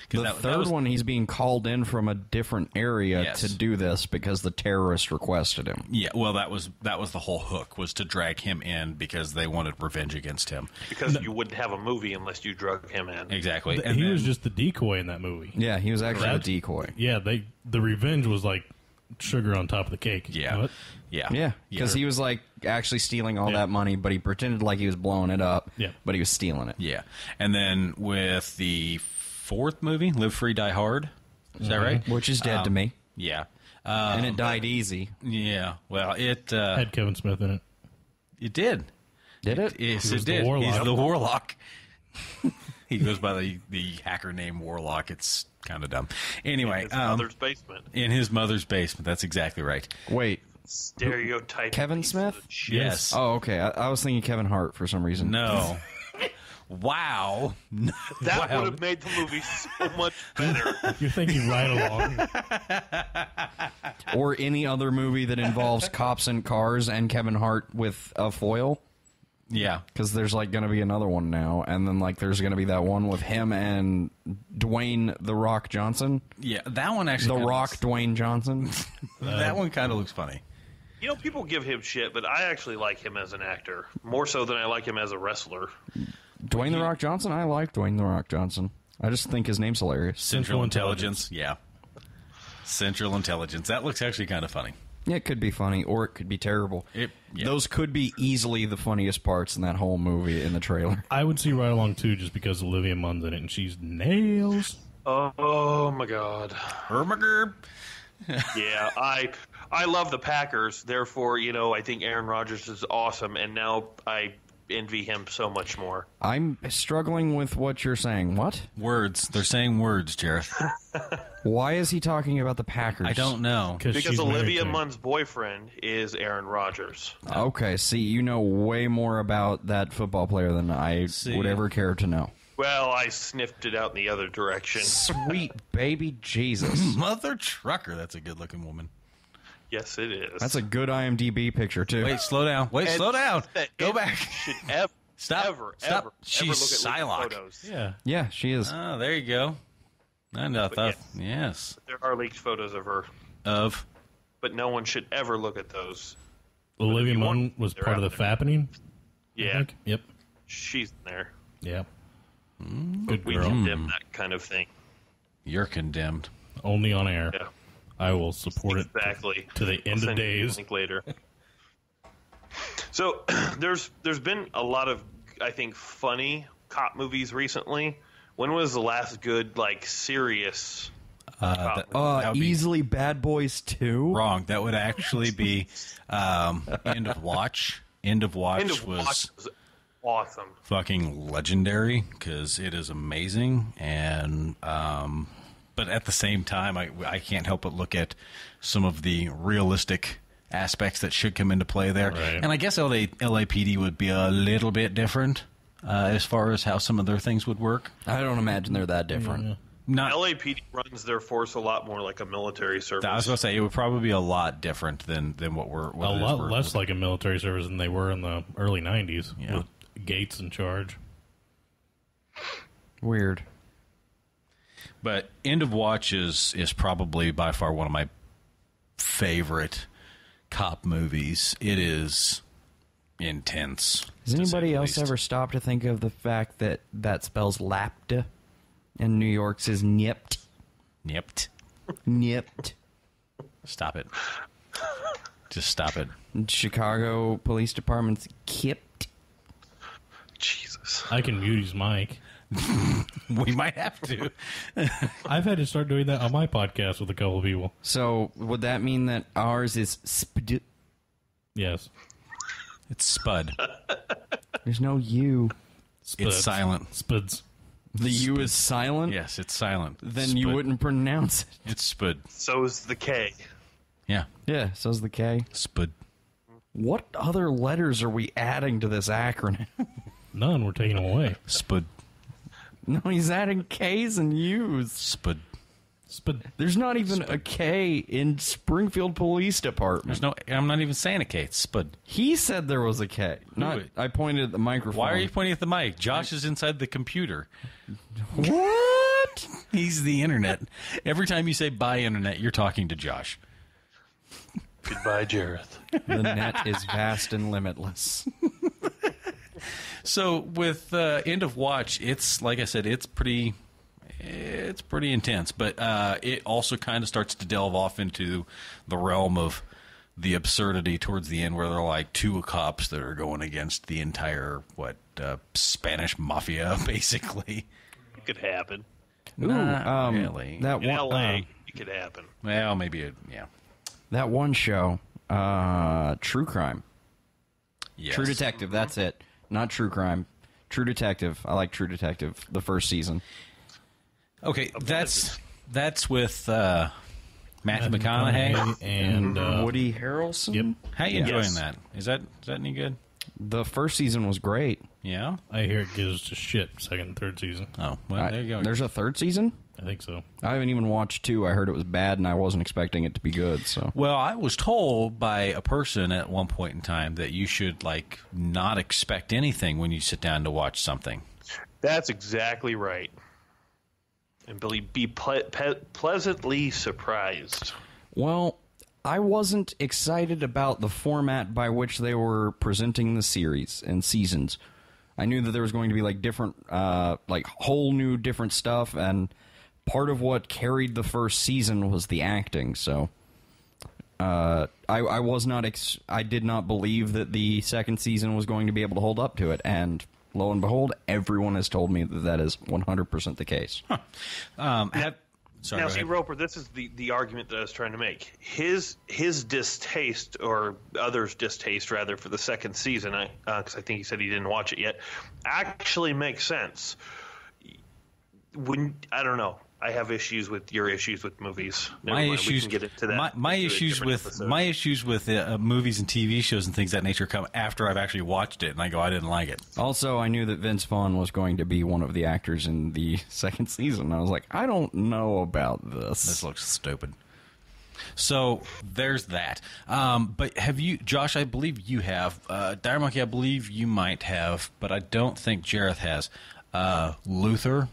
Speaker 3: The third one, he's being called in from a different area to do this because the terrorist requested him.
Speaker 2: Yeah, well, that was the whole hook, was to drag him in because they wanted revenge against him.
Speaker 1: Because you wouldn't have a movie unless you drug him in.
Speaker 2: Exactly.
Speaker 4: He was just the decoy in that movie.
Speaker 3: Yeah, he was actually the decoy.
Speaker 4: Yeah, the revenge was like sugar on top of the cake.
Speaker 2: Yeah.
Speaker 4: What?
Speaker 3: Yeah, because he was actually stealing all that money, but he pretended like he was blowing it up.
Speaker 4: Yeah.
Speaker 3: But he was stealing it.
Speaker 2: Yeah. And then with the fourth movie, Live Free, Die Hard. Is that right?
Speaker 3: Which is dead to me.
Speaker 2: Yeah.
Speaker 3: And it died easy.
Speaker 2: Yeah. Well, it
Speaker 4: Had Kevin Smith in it.
Speaker 2: it did.
Speaker 3: Did it?
Speaker 2: Yes,
Speaker 4: was
Speaker 2: it
Speaker 4: the
Speaker 2: did.
Speaker 4: Warlock.
Speaker 2: He's the Warlock. He goes by the hacker name Warlock. It's kind of dumb. Anyway,
Speaker 1: His mother's basement.
Speaker 2: in his mother's basement. That's exactly right.
Speaker 3: Wait,
Speaker 1: Stereotype.
Speaker 3: Kevin
Speaker 1: piece
Speaker 3: Smith?
Speaker 1: of shit.
Speaker 2: Yes.
Speaker 3: Oh, okay. I was thinking Kevin Hart for some reason.
Speaker 2: No. Wow.
Speaker 1: That
Speaker 2: Wow.
Speaker 1: would have made the movie so much better.
Speaker 4: You're thinking right along.
Speaker 3: Or any other movie that involves cops and cars and Kevin Hart with a foil.
Speaker 2: Yeah.
Speaker 3: Because there's going to be another one now. And then there's going to be that one with him and Dwayne The Rock Johnson.
Speaker 2: Yeah. That one actually.
Speaker 3: The
Speaker 2: kinda
Speaker 3: Rock
Speaker 2: looks-
Speaker 3: Dwayne Johnson.
Speaker 2: that one kind of looks funny.
Speaker 1: You know, people give him shit, but I actually like him as an actor. More so than I like him as a wrestler.
Speaker 3: Dwayne The Rock Johnson? I like Dwayne The Rock Johnson. I just think his name's hilarious.
Speaker 2: Central Intelligence. Yeah. Central Intelligence. That looks actually kind of funny.
Speaker 3: Yeah, it could be funny, or it could be terrible. Those could be easily the funniest parts in that whole movie in the trailer.
Speaker 4: I would see right along too, just because Olivia Munn's in it and she's nails.
Speaker 1: Oh my god.
Speaker 2: Hermager.
Speaker 1: Yeah, I love the Packers. Therefore, I think Aaron Rodgers is awesome, and now I envy him so much more.
Speaker 3: I'm struggling with what you're saying. What?
Speaker 2: Words. They're saying words, Jareth.
Speaker 3: Why is he talking about the Packers?
Speaker 2: I don't know.
Speaker 1: Because
Speaker 4: she's married
Speaker 1: Olivia
Speaker 4: to him.
Speaker 1: Munn's boyfriend is Aaron Rodgers.
Speaker 3: Okay, see, you know way more about that football player than I would ever care to know.
Speaker 1: Well, I sniffed it out in the other direction.
Speaker 3: Sweet baby Jesus.
Speaker 2: Mother trucker. That's a good looking woman.
Speaker 1: Yes, it is.
Speaker 3: That's a good IMDb picture, too.
Speaker 2: Wait, slow down. Wait, slow down. Go back.
Speaker 1: Should ever,
Speaker 2: Stop.
Speaker 1: ever,
Speaker 2: Stop.
Speaker 1: ever,
Speaker 2: She's
Speaker 1: ever look at
Speaker 2: Psylocke.
Speaker 1: leaked photos.
Speaker 4: Yeah.
Speaker 3: Yeah, she is.
Speaker 2: Oh, there you go. I know. Yes.
Speaker 1: There are leaked photos of her,
Speaker 2: Of.
Speaker 1: but no one should ever look at those.
Speaker 4: Olivia
Speaker 1: you
Speaker 4: Munn
Speaker 1: want-
Speaker 4: was
Speaker 1: they're
Speaker 4: part of
Speaker 1: out
Speaker 4: the
Speaker 1: there.
Speaker 4: fappening.
Speaker 1: Yeah,
Speaker 4: Yep.
Speaker 1: she's in there.
Speaker 4: Yeah. Good
Speaker 1: We
Speaker 4: girl.
Speaker 1: condemn that kind of thing.
Speaker 2: You're condemned.
Speaker 4: Only on air.
Speaker 1: Yeah,
Speaker 4: I will support it
Speaker 1: exactly.
Speaker 4: to the end
Speaker 1: I'll
Speaker 4: of
Speaker 1: send you the
Speaker 4: days.
Speaker 1: link later. So there's been a lot of, I think, funny cop movies recently. When was the last good serious cop movie?
Speaker 2: That would be-
Speaker 3: Easily Bad Boys 2?
Speaker 2: Wrong. That would actually be End of Watch. End of Watch
Speaker 1: End of
Speaker 2: was
Speaker 1: Watch was awesome.
Speaker 2: fucking legendary because it is amazing. And but at the same time, I can't help but look at some of the realistic aspects that should come into play there.
Speaker 4: Right.
Speaker 2: And I guess LAPD would be a little bit different as far as how some of their things would work.
Speaker 3: I don't imagine they're that different.
Speaker 2: Not.
Speaker 1: LAPD runs their force a lot more like a military service.
Speaker 2: I was going to say it would probably be a lot different than what we're.
Speaker 4: A lot less like a military service than they were in the early 90s.
Speaker 2: Yeah.
Speaker 4: With Gates in charge.
Speaker 3: Weird.
Speaker 2: But End of Watch is probably by far one of my favorite cop movies. It is intense.
Speaker 3: Has
Speaker 2: to say
Speaker 3: anybody
Speaker 2: the
Speaker 3: else
Speaker 2: least.
Speaker 3: ever stopped to think of the fact that that spells lapta, and New York's is nipped?
Speaker 2: Nipped.
Speaker 3: Nipped.
Speaker 2: Stop it. Just stop it.
Speaker 3: Chicago Police Department's kipped.
Speaker 1: Jesus.
Speaker 4: I can mute his mic.
Speaker 2: We might have to.
Speaker 4: I've had to start doing that on my podcast with a couple of people.
Speaker 3: So would that mean that ours is spd?
Speaker 4: Yes.
Speaker 2: It's Spud.
Speaker 3: There's no U.
Speaker 4: Spuds.
Speaker 2: It's silent.
Speaker 4: Spuds.
Speaker 3: The U is silent?
Speaker 2: Yes, it's silent.
Speaker 3: Then you
Speaker 2: Spud.
Speaker 3: wouldn't pronounce it.
Speaker 2: It's Spud.
Speaker 1: So is the K.
Speaker 2: Yeah,
Speaker 3: Yeah, so's the K.
Speaker 2: Spud.
Speaker 3: What other letters are we adding to this acronym?
Speaker 4: None. We're taking them away.
Speaker 2: Spud.
Speaker 3: No, he's adding K's and U's.
Speaker 2: Spud.
Speaker 4: Spud.
Speaker 3: There's not even a K in Springfield Police Department.
Speaker 2: There's no. I'm not even saying a K. It's Spud.
Speaker 3: He said there was a K. Not.
Speaker 2: Wait.
Speaker 3: I pointed at the microphone.
Speaker 2: Why are you pointing at the mic? Josh is inside the computer.
Speaker 3: What?
Speaker 2: He's the internet. Every time you say "bye, internet," you're talking to Josh.
Speaker 1: Goodbye, Jareth.
Speaker 3: The net is vast and limitless.
Speaker 2: So with End of Watch, it's like I said, it's pretty intense, but it also kind of starts to delve off into the realm of the absurdity towards the end, where they're like two cops that are going against the entire Spanish mafia, basically.
Speaker 1: It could happen.
Speaker 2: Not really.
Speaker 3: That
Speaker 1: In
Speaker 3: one,
Speaker 1: L.A., it could happen.
Speaker 2: Well, maybe yeah.
Speaker 3: that one show, True Crime,
Speaker 2: Yes.
Speaker 3: True Detective. That's it. Not True Crime. True Detective. I like True Detective. The first season.
Speaker 2: Okay, that's with Matthew McConaughey.
Speaker 4: and
Speaker 3: Woody Harrelson.
Speaker 4: Yep.
Speaker 2: How you enjoying
Speaker 1: Yes.
Speaker 2: that? Is that any good?
Speaker 3: The first season was great.
Speaker 2: Yeah.
Speaker 4: I hear it gives to shit second and third season.
Speaker 2: Oh, well, there you go.
Speaker 3: There's a third season?
Speaker 4: I think so.
Speaker 3: I haven't even watched 2. I heard it was bad, and I wasn't expecting it to be good. So
Speaker 2: Well, I was told by a person at one point in time that you should not expect anything when you sit down to watch something.
Speaker 1: That's exactly right. And be pleasantly surprised.
Speaker 3: Well, I wasn't excited about the format by which they were presenting the series and seasons. I knew that there was going to be different, whole new different stuff, and part of what carried the first season was the acting. So, I was not. I did not believe that the second season was going to be able to hold up to it, and lo and behold, everyone has told me that is 100% the case.
Speaker 2: Sorry,
Speaker 1: Now,
Speaker 2: go
Speaker 1: see,
Speaker 2: ahead.
Speaker 1: Roper, this is the argument that I was trying to make. His distaste, or others' distaste, rather, for the second season, because I think he said he didn't watch it yet, actually makes sense. I don't know. I have issues with your issues with movies. Never mind, we can get into that.
Speaker 2: My
Speaker 1: into a
Speaker 2: issues
Speaker 1: different
Speaker 2: with
Speaker 1: episode.
Speaker 2: my issues with movies and TV shows and things of that nature come after I've actually watched it and I go, I didn't like it.
Speaker 3: Also, I knew that Vince Vaughn was going to be one of the actors in the second season. I was like, I don't know about this.
Speaker 2: This looks stupid. So there's that. But have you, Josh? I believe you have. Dire Monkey, I believe you might have, but I don't think Jareth has. Luther,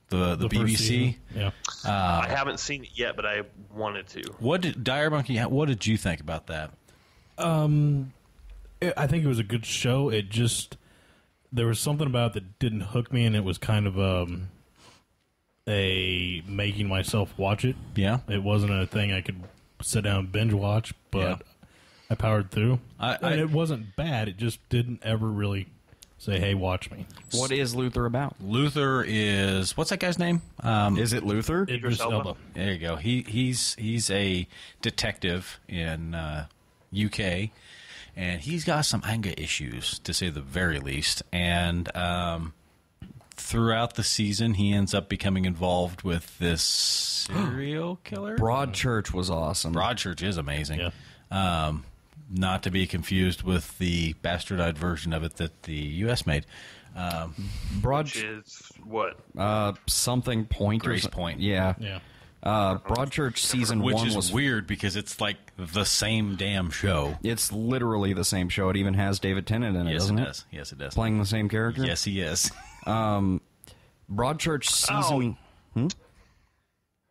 Speaker 2: the
Speaker 4: first
Speaker 2: BBC.
Speaker 4: season. Yeah.
Speaker 1: I haven't seen it yet, but I wanted to.
Speaker 2: What did Dire Monkey? What did you think about that?
Speaker 4: I think it was a good show. It just, there was something about it that didn't hook me, and it was kind of a making myself watch it.
Speaker 2: Yeah.
Speaker 4: It wasn't a thing I could sit down and binge watch, but
Speaker 2: Yeah.
Speaker 4: I powered through.
Speaker 2: I-
Speaker 4: And it wasn't bad. It just didn't ever really say, hey, watch me.
Speaker 3: What is Luther about?
Speaker 2: Luther is, what's that guy's name?
Speaker 3: Is it Luther?
Speaker 4: Idris
Speaker 1: Elba?
Speaker 4: Elba.
Speaker 2: There you go. He's a detective in UK, and he's got some anger issues, to say the very least. And throughout the season, he ends up becoming involved with this serial killer.
Speaker 3: Broadchurch was awesome.
Speaker 2: Broadchurch is amazing.
Speaker 4: Yeah.
Speaker 2: Not to be confused with the bastardized version of it that the U.S. made.
Speaker 1: Which is what?
Speaker 3: Something Point.
Speaker 2: Grace
Speaker 3: or so-
Speaker 2: Point.
Speaker 3: Yeah.
Speaker 4: Yeah.
Speaker 3: Broadchurch season
Speaker 2: Which
Speaker 3: 1
Speaker 2: is
Speaker 3: was
Speaker 2: weird because it's like the same damn show.
Speaker 3: It's literally the same show. It even has David Tennant in it,
Speaker 2: Yes,
Speaker 3: doesn't
Speaker 2: it
Speaker 3: it?
Speaker 2: does. Yes, it does.
Speaker 3: Playing the same character?
Speaker 2: Yes, he is.
Speaker 3: Broadchurch season...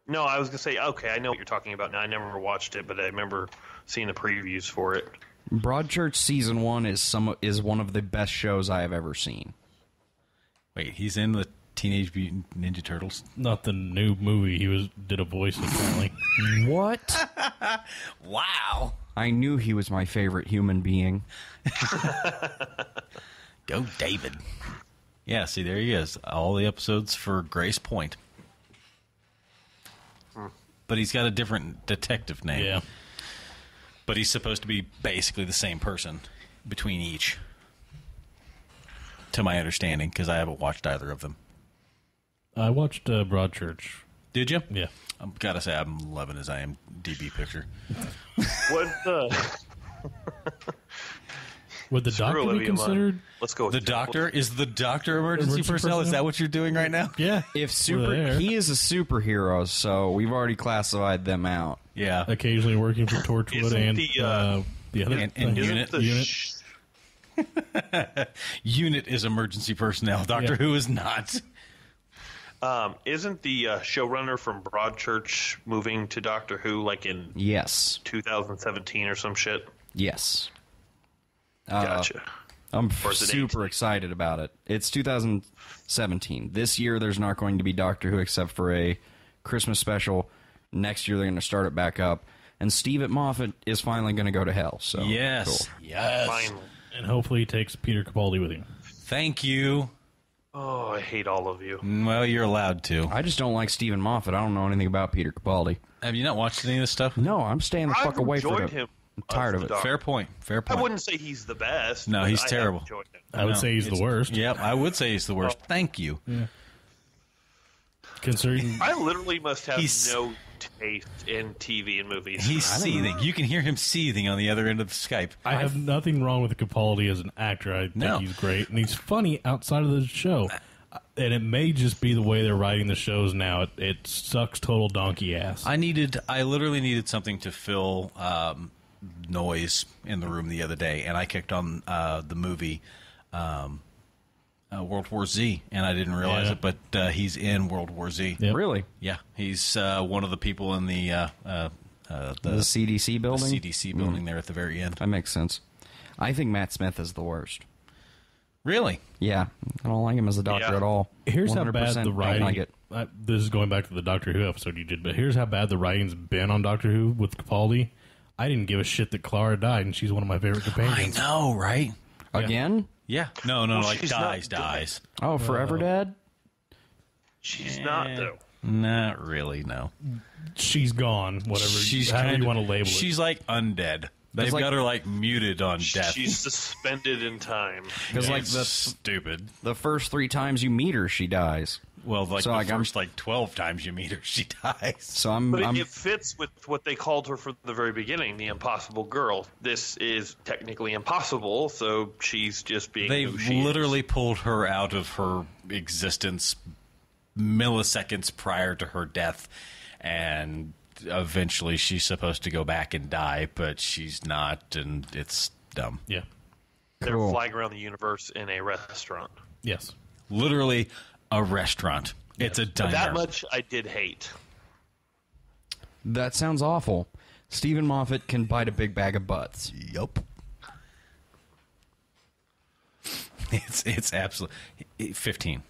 Speaker 1: No, I was going to say, okay, I know what you're talking about now. I never watched it, but I remember seeing the previews for it.
Speaker 3: Broadchurch season 1 is one of the best shows I have ever seen.
Speaker 2: Wait, he's in the Teenage Mutant Ninja Turtles?
Speaker 4: Not the new movie. He did a voice apparently.
Speaker 3: What?
Speaker 2: Wow.
Speaker 3: I knew he was my favorite human being.
Speaker 2: Go David. Yeah, see, there he is. All the episodes for Grace Point. But he's got a different detective name.
Speaker 4: Yeah.
Speaker 2: But he's supposed to be basically the same person between each. To my understanding, because I haven't watched either of them.
Speaker 4: I watched Broadchurch.
Speaker 2: Did you?
Speaker 4: Yeah.
Speaker 2: I've got to say, I'm loving his IMDb picture.
Speaker 1: What
Speaker 4: Would the doctor be considered?
Speaker 1: Let's go with
Speaker 2: The doctor? Is the doctor emergency personnel? Is that what you're doing right now?
Speaker 4: Yeah.
Speaker 3: He is a superhero, so we've already classified them out.
Speaker 2: Yeah.
Speaker 4: Occasionally working for Torchwood
Speaker 1: Isn't
Speaker 4: and
Speaker 1: the
Speaker 4: other
Speaker 2: and
Speaker 4: thing.
Speaker 2: Unit. Unit is emergency personnel. Doctor Who is not.
Speaker 1: Isn't the showrunner from Broadchurch moving to Doctor Who like in
Speaker 3: Yes.
Speaker 1: 2017 or some shit?
Speaker 3: Yes.
Speaker 1: Gotcha.
Speaker 3: I'm
Speaker 1: Or is it
Speaker 3: super
Speaker 1: 18?
Speaker 3: excited about it. It's 2017. This year, there's not going to be Doctor Who except for a Christmas special. Next year, they're going to start it back up. And Steve at Moffat is finally going to go to hell. So
Speaker 2: Yes.
Speaker 3: cool.
Speaker 2: Yes.
Speaker 1: Finally.
Speaker 4: And hopefully he takes Peter Capaldi with him.
Speaker 2: Thank you.
Speaker 1: Oh, I hate all of you.
Speaker 2: Well, you're allowed to.
Speaker 3: I just don't like Stephen Moffat. I don't know anything about Peter Capaldi.
Speaker 2: Have you not watched any of this stuff?
Speaker 3: No, I'm staying the fuck
Speaker 1: I've
Speaker 3: away from
Speaker 1: enjoyed
Speaker 3: it.
Speaker 1: him.
Speaker 3: I'm tired
Speaker 1: as
Speaker 3: of
Speaker 1: the
Speaker 3: it.
Speaker 1: Doctor.
Speaker 2: Fair point. Fair
Speaker 1: I
Speaker 2: point.
Speaker 1: wouldn't say he's the best.
Speaker 2: No,
Speaker 1: but
Speaker 2: he's
Speaker 1: I have
Speaker 2: terrible.
Speaker 1: enjoyed him.
Speaker 4: I would say he's the worst.
Speaker 2: Yep, I would say he's the worst. Thank you.
Speaker 4: Yeah. Considering
Speaker 1: I literally must have
Speaker 2: He's-
Speaker 1: no taste in TV and movies.
Speaker 2: He's seething. You can hear him seething on the other end of the Skype.
Speaker 4: I have nothing wrong with Capaldi as an actor. I think
Speaker 2: No.
Speaker 4: he's great, and he's funny outside of the show. And it may just be the way they're writing the shows now. It sucks total donkey ass.
Speaker 2: I literally needed something to fill noise in the room the other day, and I kicked on the movie World War Z, and I didn't realize
Speaker 4: Yeah.
Speaker 2: it, but he's in World War Z.
Speaker 4: Yep.
Speaker 3: Really?
Speaker 2: Yeah, he's one of the people in the
Speaker 3: CDC building?
Speaker 2: CDC building there at the very end.
Speaker 3: That makes sense. I think Matt Smith is the worst.
Speaker 2: Really?
Speaker 3: Yeah. I don't like him as a doctor
Speaker 1: Yeah.
Speaker 3: at all.
Speaker 4: Here's how
Speaker 3: 100%
Speaker 4: bad the
Speaker 3: don't
Speaker 4: writing.
Speaker 3: like it.
Speaker 4: This is going back to the Doctor Who episode you did, but here's how bad the writing's been on Doctor Who with Capaldi. I didn't give a shit that Clara died, and she's one of my favorite
Speaker 2: I
Speaker 4: companions.
Speaker 2: know, right?
Speaker 3: Again?
Speaker 2: Yeah. No, like
Speaker 1: she's not
Speaker 2: dies.
Speaker 1: dead.
Speaker 3: Oh, Forever Dead?
Speaker 1: She's not, though.
Speaker 2: Not really, no.
Speaker 4: She's gone. Whatever.
Speaker 2: She's
Speaker 4: however
Speaker 2: kinda,
Speaker 4: you want to label it.
Speaker 2: She's like undead. They've
Speaker 3: like-
Speaker 2: got her like muted on death.
Speaker 1: She's suspended in time.
Speaker 3: Because like
Speaker 2: It's
Speaker 3: the
Speaker 2: stupid.
Speaker 3: first 3 times you meet her, she dies.
Speaker 2: Well, like
Speaker 3: So,
Speaker 2: the
Speaker 3: like, I'm-
Speaker 2: first 12 times you meet her, she dies.
Speaker 3: So I'm
Speaker 1: But it fits with what they called her from the very beginning, the impossible girl. This is technically impossible, so she's just being who
Speaker 2: They've
Speaker 1: she
Speaker 2: literally
Speaker 1: is.
Speaker 2: pulled her out of her existence milliseconds prior to her death, and eventually she's supposed to go back and die, but she's not, and it's dumb.
Speaker 4: yeah.
Speaker 1: They're
Speaker 3: Cool.
Speaker 1: flying around the universe in a restaurant.
Speaker 4: Yes.
Speaker 2: Literally a restaurant. It's a diner.
Speaker 1: That much I did hate.
Speaker 3: That sounds awful. Stephen Moffat can bite a big bag of butts.
Speaker 2: Yup. It's absolutely 15.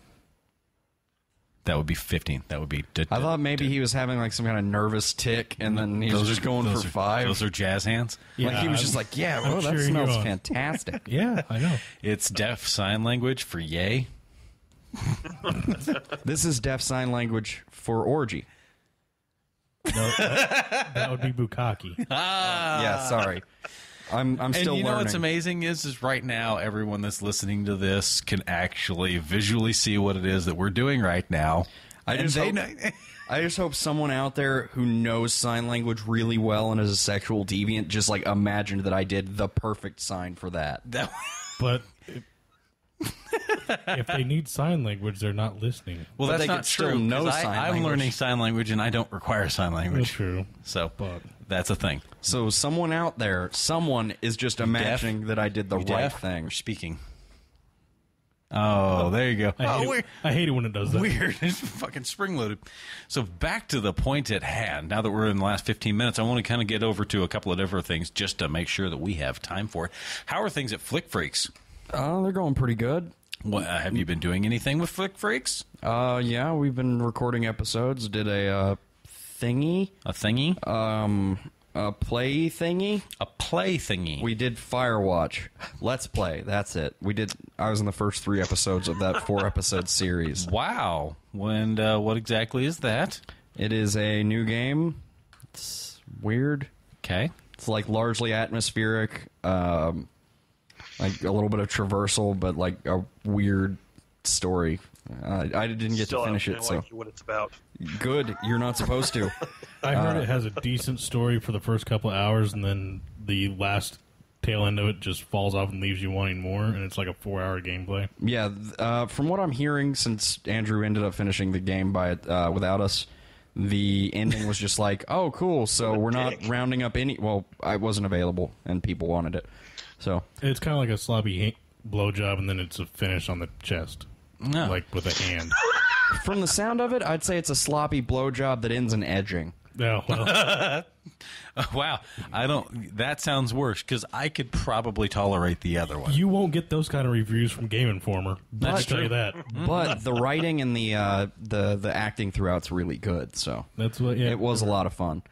Speaker 2: That would be 15. That would be.
Speaker 3: I thought maybe he was having like some kind of nervous tick, and then he was just going for 5.
Speaker 2: Those are jazz hands.
Speaker 3: Like he was
Speaker 4: I'm-
Speaker 3: just like, yeah,
Speaker 4: I'm
Speaker 3: well, that
Speaker 4: cheering you
Speaker 3: smells
Speaker 4: on.
Speaker 3: fantastic.
Speaker 4: Yeah, I know.
Speaker 2: It's deaf sign language for yay.
Speaker 3: This is deaf sign language for orgy.
Speaker 4: No, that would be Bukkake.
Speaker 3: Yeah, sorry. I'm still
Speaker 2: And you know
Speaker 3: learning.
Speaker 2: what's amazing is right now everyone that's listening to this can actually visually see what it is that we're doing right now.
Speaker 3: I
Speaker 2: And
Speaker 3: just
Speaker 2: they
Speaker 3: hope-
Speaker 2: know.
Speaker 3: I just hope someone out there who knows sign language really well and is a sexual deviant just like imagined that I did the perfect sign for that.
Speaker 2: that
Speaker 4: But if they need sign language, they're not listening.
Speaker 2: well,
Speaker 3: But
Speaker 2: that's
Speaker 3: they
Speaker 2: not
Speaker 3: could still
Speaker 2: true.
Speaker 3: know
Speaker 2: 'Cause
Speaker 3: sign
Speaker 2: I'm
Speaker 3: language.
Speaker 2: learning sign language and I don't require sign
Speaker 4: That's
Speaker 2: language.
Speaker 4: true.
Speaker 2: So
Speaker 4: But
Speaker 2: that's a thing.
Speaker 3: So someone out there, someone is just imagining that I did the
Speaker 2: You
Speaker 3: right
Speaker 2: deaf
Speaker 3: thing.
Speaker 2: or speaking? Oh, there you go.
Speaker 4: I hate it when it does that.
Speaker 2: Weird. It's fucking spring-loaded. So back to the point at hand. Now that we're in the last 15 minutes, I want to kind of get over to a couple of different things just to make sure that we have time for it. How are things at Flick Freaks?
Speaker 3: They're going pretty good.
Speaker 2: What, have you been doing anything with Flick Freaks?
Speaker 3: Yeah, we've been recording episodes. Did a thingy.
Speaker 2: A thingy?
Speaker 3: A play thingy.
Speaker 2: A play thingy.
Speaker 3: We did Firewatch. Let's play. That's it. I was in the first 3 episodes of that 4-episode series.
Speaker 2: Wow. And what exactly is that?
Speaker 3: It is a new game. It's weird.
Speaker 2: Okay.
Speaker 3: It's like largely atmospheric, like a little bit of traversal, but like a weird story. I didn't get to finish it, so
Speaker 1: what it's about.
Speaker 3: Good. You're not supposed to.
Speaker 4: I heard it has a decent story for the first couple of hours, and then the last tail end of it just falls off and leaves you wanting more, and it's like a 4-hour gameplay.
Speaker 3: Yeah, from what I'm hearing, since Andrew ended up finishing the game without us, the ending was just like, oh, cool, so we're not rounding up any... Well, I wasn't available, and people wanted it. So
Speaker 4: it's kind of like a sloppy blowjob, and then it's a finish on the chest.
Speaker 2: No.
Speaker 4: Like with a hand.
Speaker 3: From the sound of it, I'd say it's a sloppy blowjob that ends in edging.
Speaker 4: Yeah, well.
Speaker 2: Wow. That sounds worse, because I could probably tolerate the other one.
Speaker 4: You won't get those kind of reviews from Game Informer. Let's tell you that.
Speaker 3: But the writing and the acting throughout's really good, so
Speaker 4: that's what. Yeah,
Speaker 3: it was a lot of fun.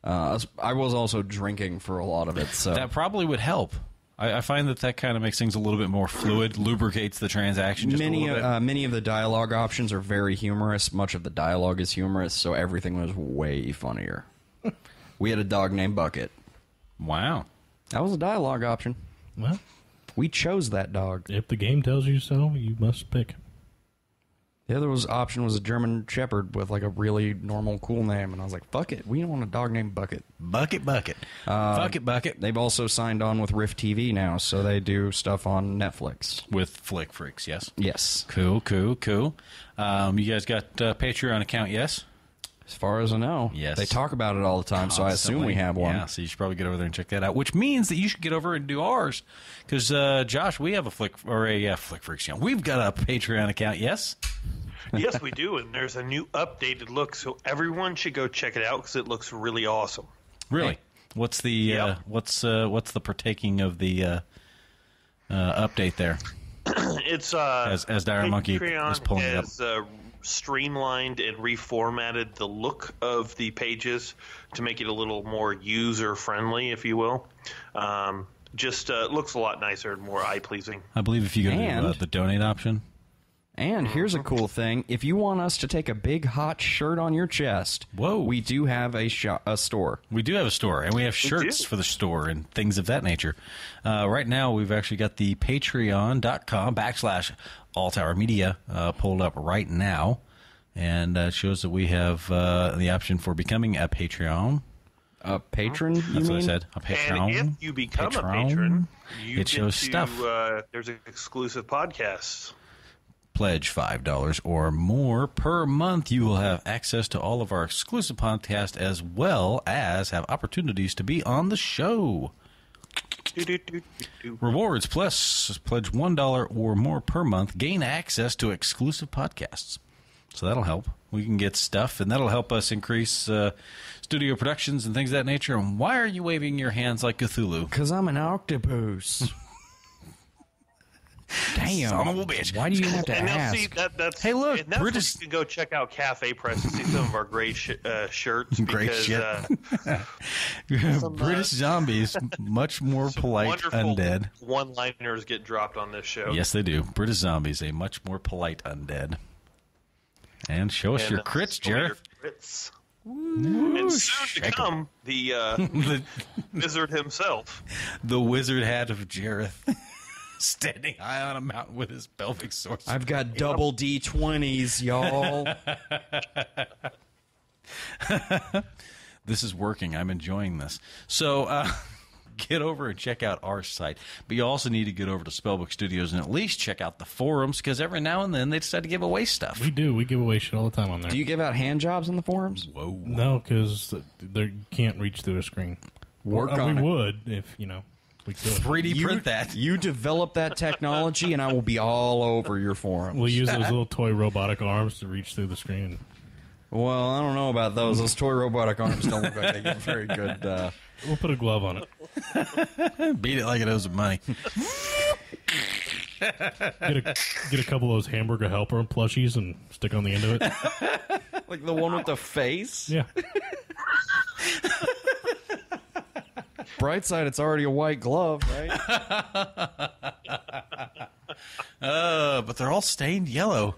Speaker 3: I was also drinking for a lot of it, so
Speaker 2: that probably would help. I find that kind of makes things a little bit more fluid, lubricates the transaction just a little bit.
Speaker 3: Many of the dialogue options are very humorous. Much of the dialogue is humorous, so everything was way funnier. We had a dog named Bucket.
Speaker 2: Wow.
Speaker 3: That was a dialogue option.
Speaker 4: Well,
Speaker 3: we chose that dog.
Speaker 4: If the game tells you so, you must pick.
Speaker 3: The other option was a German Shepherd with like a really normal, cool name, and I was like, "Fuck it, we don't want a dog named Bucket."
Speaker 2: Bucket. Fuck it, Bucket.
Speaker 3: They've also signed on with Rift TV now, so they do stuff on Netflix
Speaker 2: with Flick Freaks. Yes.
Speaker 3: Yes.
Speaker 2: Cool. You guys got a Patreon account? Yes.
Speaker 3: As far as I know,
Speaker 2: yes.
Speaker 3: They talk about it all the time, so I assume we have one.
Speaker 2: Yeah, so you should probably get over there and check that out. Which means that you should get over and do ours, because Josh, we have a Flick Freaks account. We've got a Patreon account. Yes.
Speaker 1: Yes, we do, and there's a new updated look, so everyone should go check it out because it looks really awesome.
Speaker 2: Really? What's the what's the partaking of the update there?
Speaker 1: It's
Speaker 2: as Dire Monkey is pulling it up.
Speaker 1: Streamlined and reformatted the look of the pages to make it a little more user friendly, if you will. Just looks a lot nicer and more eye pleasing.
Speaker 2: I believe if you go to the donate option.
Speaker 3: And here's a cool thing. If you want us to take a big hot shirt on your chest, we do have a store.
Speaker 2: We do have a store, and we have shirts for the store and things of that nature. Right now, we've actually got the patreon.com/alltowermedia pulled up right now, and it shows that we have the option for becoming a Patreon.
Speaker 3: A patron, you
Speaker 2: That's
Speaker 3: mean?
Speaker 2: What I said. A Patreon.
Speaker 1: And if you become a patron, you
Speaker 2: it shows stuff.
Speaker 1: There's exclusive podcasts.
Speaker 2: Pledge $5 or more per month. You will have access to all of our exclusive podcasts as well as have opportunities to be on the show. Rewards plus pledge $1 or more per month. Gain access to exclusive podcasts. So that'll help. We can get stuff, and that'll help us increase studio productions and things of that nature. And why are you waving your hands like Cthulhu?
Speaker 3: Because I'm an octopus. Damn.
Speaker 2: Son of a bitch.
Speaker 3: Why do you have to ask?
Speaker 1: See, that's,
Speaker 2: hey, look,
Speaker 1: and that's you can go check out Cafe Press and see some of our great shirts.
Speaker 2: Great shit. British zombies, much more polite undead.
Speaker 1: One-liners get dropped on this show.
Speaker 2: Yes, they do. British zombies, a much more polite undead. And show us your crits, Jareth.
Speaker 1: And soon to come, the wizard himself.
Speaker 2: The wizard hat of Jareth. Standing high on a mountain with his pelvic sorcerer.
Speaker 3: I've got double D20s, y'all.
Speaker 2: This is working. I'm enjoying this. So get over and check out our site. But you also need to get over to Spellbook Studios and at least check out the forums, because every now and then they decide to give away stuff.
Speaker 4: We do. We give away shit all the time on there.
Speaker 3: Do you give out hand jobs in the forums?
Speaker 4: Whoa. No, because they can't reach through a screen.
Speaker 3: We
Speaker 4: would if, We could.
Speaker 2: 3D print that.
Speaker 3: You develop that technology, and I will be all over your forums.
Speaker 4: We'll use those little toy robotic arms to reach through the screen.
Speaker 3: Well, I don't know about those. Those toy robotic arms don't look like they get very good.
Speaker 4: We'll put a glove on it.
Speaker 2: Beat it like it owes some money.
Speaker 4: Get a couple of those hamburger helper plushies and stick on the end of it.
Speaker 3: Like the one with the face?
Speaker 4: Yeah.
Speaker 3: Bright side, it's already a white glove, right?
Speaker 2: But they're all stained yellow.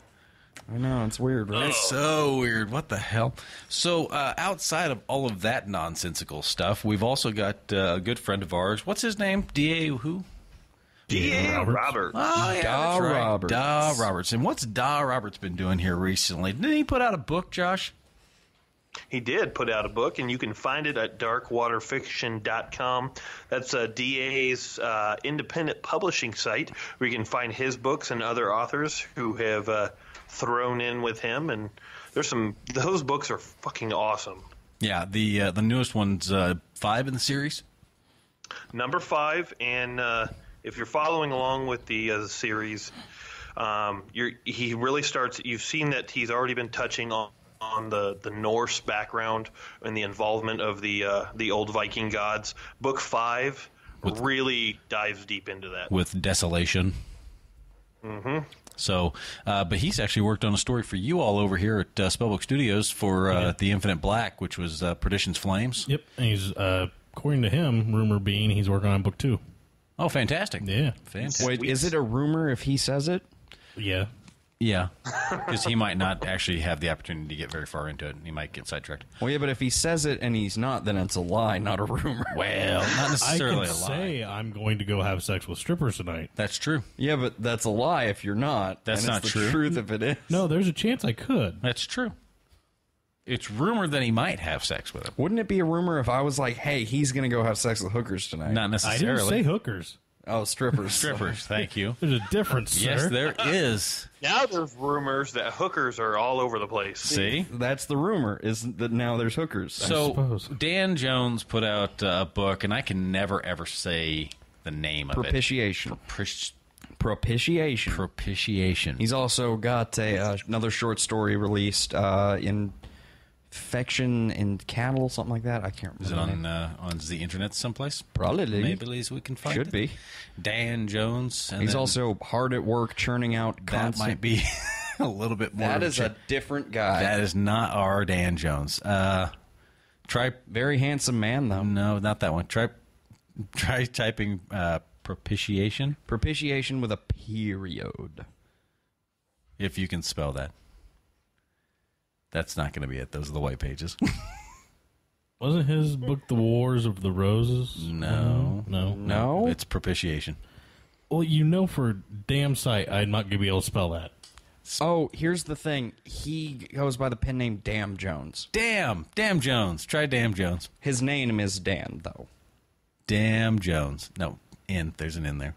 Speaker 3: I know, it's weird, right?
Speaker 2: It's so weird. What the hell? So, outside of all of that nonsensical stuff, we've also got a good friend of ours. What's his name? D.A. who?
Speaker 1: D.A. Roberts.
Speaker 2: Oh, yeah,
Speaker 3: Da
Speaker 2: that's right.
Speaker 3: Roberts.
Speaker 2: Da Roberts. And what's Da Roberts been doing here recently? Didn't he put out a book, Josh?
Speaker 1: He did put out a book, and you can find it at darkwaterfiction.com. That's DA's independent publishing site, where you can find his books and other authors who have thrown in with him. And those books are fucking awesome.
Speaker 2: Yeah, the newest one's 5 in the series.
Speaker 1: Number 5, and if you're following along with the series, he really starts. You've seen that he's already been touching on the Norse background and the involvement of the old Viking gods. Book 5 really dives deep into that
Speaker 2: with Desolation.
Speaker 1: Mm-hmm.
Speaker 2: So, but he's actually worked on a story for you all over here at Spellbook Studios for The Infinite Black, which was Perdition's Flames.
Speaker 4: Yep. And he's, according to him, rumor being he's working on book 2.
Speaker 2: Oh, fantastic.
Speaker 4: Yeah.
Speaker 2: Fantastic.
Speaker 3: Wait, is it a rumor if he says it?
Speaker 4: Yeah.
Speaker 2: Yeah, because he might not actually have the opportunity to get very far into it. He might get sidetracked.
Speaker 3: Well, yeah, but if he says it and he's not, then it's a lie, not a rumor.
Speaker 2: Well, not necessarily
Speaker 4: I can
Speaker 2: a lie.
Speaker 4: say I'm going to go have sex with strippers tonight.
Speaker 2: That's true.
Speaker 3: Yeah, but that's a lie if you're not.
Speaker 2: That's
Speaker 3: and
Speaker 2: not
Speaker 3: it's
Speaker 2: true.
Speaker 3: The truth if it is.
Speaker 4: No, there's a chance I could.
Speaker 2: That's true. It's rumored that he might have sex with him.
Speaker 3: Wouldn't it be a rumor if I was like, hey, he's going to go have sex with hookers tonight?
Speaker 2: Not
Speaker 4: I
Speaker 2: necessarily.
Speaker 4: didn't say hookers.
Speaker 3: Oh, strippers.
Speaker 2: Strippers, thank you.
Speaker 4: There's a difference, sir.
Speaker 2: Yes, there is.
Speaker 1: Now there's rumors that hookers are all over the place.
Speaker 2: See?
Speaker 3: That's the rumor, is that now there's hookers.
Speaker 2: So,
Speaker 4: suppose.
Speaker 2: Dan Jones put out a book, and I can never, ever say the name of
Speaker 3: Propitiation.
Speaker 2: it.
Speaker 3: Propitiation.
Speaker 2: Propitiation.
Speaker 3: He's also got another short story released in Infection in Cattle, something like that. I can't remember.
Speaker 2: Is it on the internet someplace?
Speaker 3: Probably.
Speaker 2: Maybe we can find
Speaker 3: Should
Speaker 2: it.
Speaker 3: be.
Speaker 2: Dan Jones. And
Speaker 3: He's
Speaker 2: then
Speaker 3: also hard at work churning out
Speaker 2: that
Speaker 3: constant.
Speaker 2: might be a little bit more.
Speaker 3: That
Speaker 2: of
Speaker 3: is a different guy.
Speaker 2: That is not our Dan Jones. Try.
Speaker 3: Very handsome man, though.
Speaker 2: No, not that one. Try typing propitiation.
Speaker 3: Propitiation with a period.
Speaker 2: If you can spell that. That's not going to be it. Those are the white pages.
Speaker 4: Wasn't his book The Wars of the Roses?
Speaker 2: No.
Speaker 3: No?
Speaker 2: It's propitiation.
Speaker 4: Well, you know for damn sight I'm not going to be able to spell that.
Speaker 3: Oh, here's the thing. He goes by the pen name Damn Jones.
Speaker 2: Dan Jones. Try Dan Jones.
Speaker 3: His name is Dan, though.
Speaker 2: Dan Jones. No, N. There's an N there.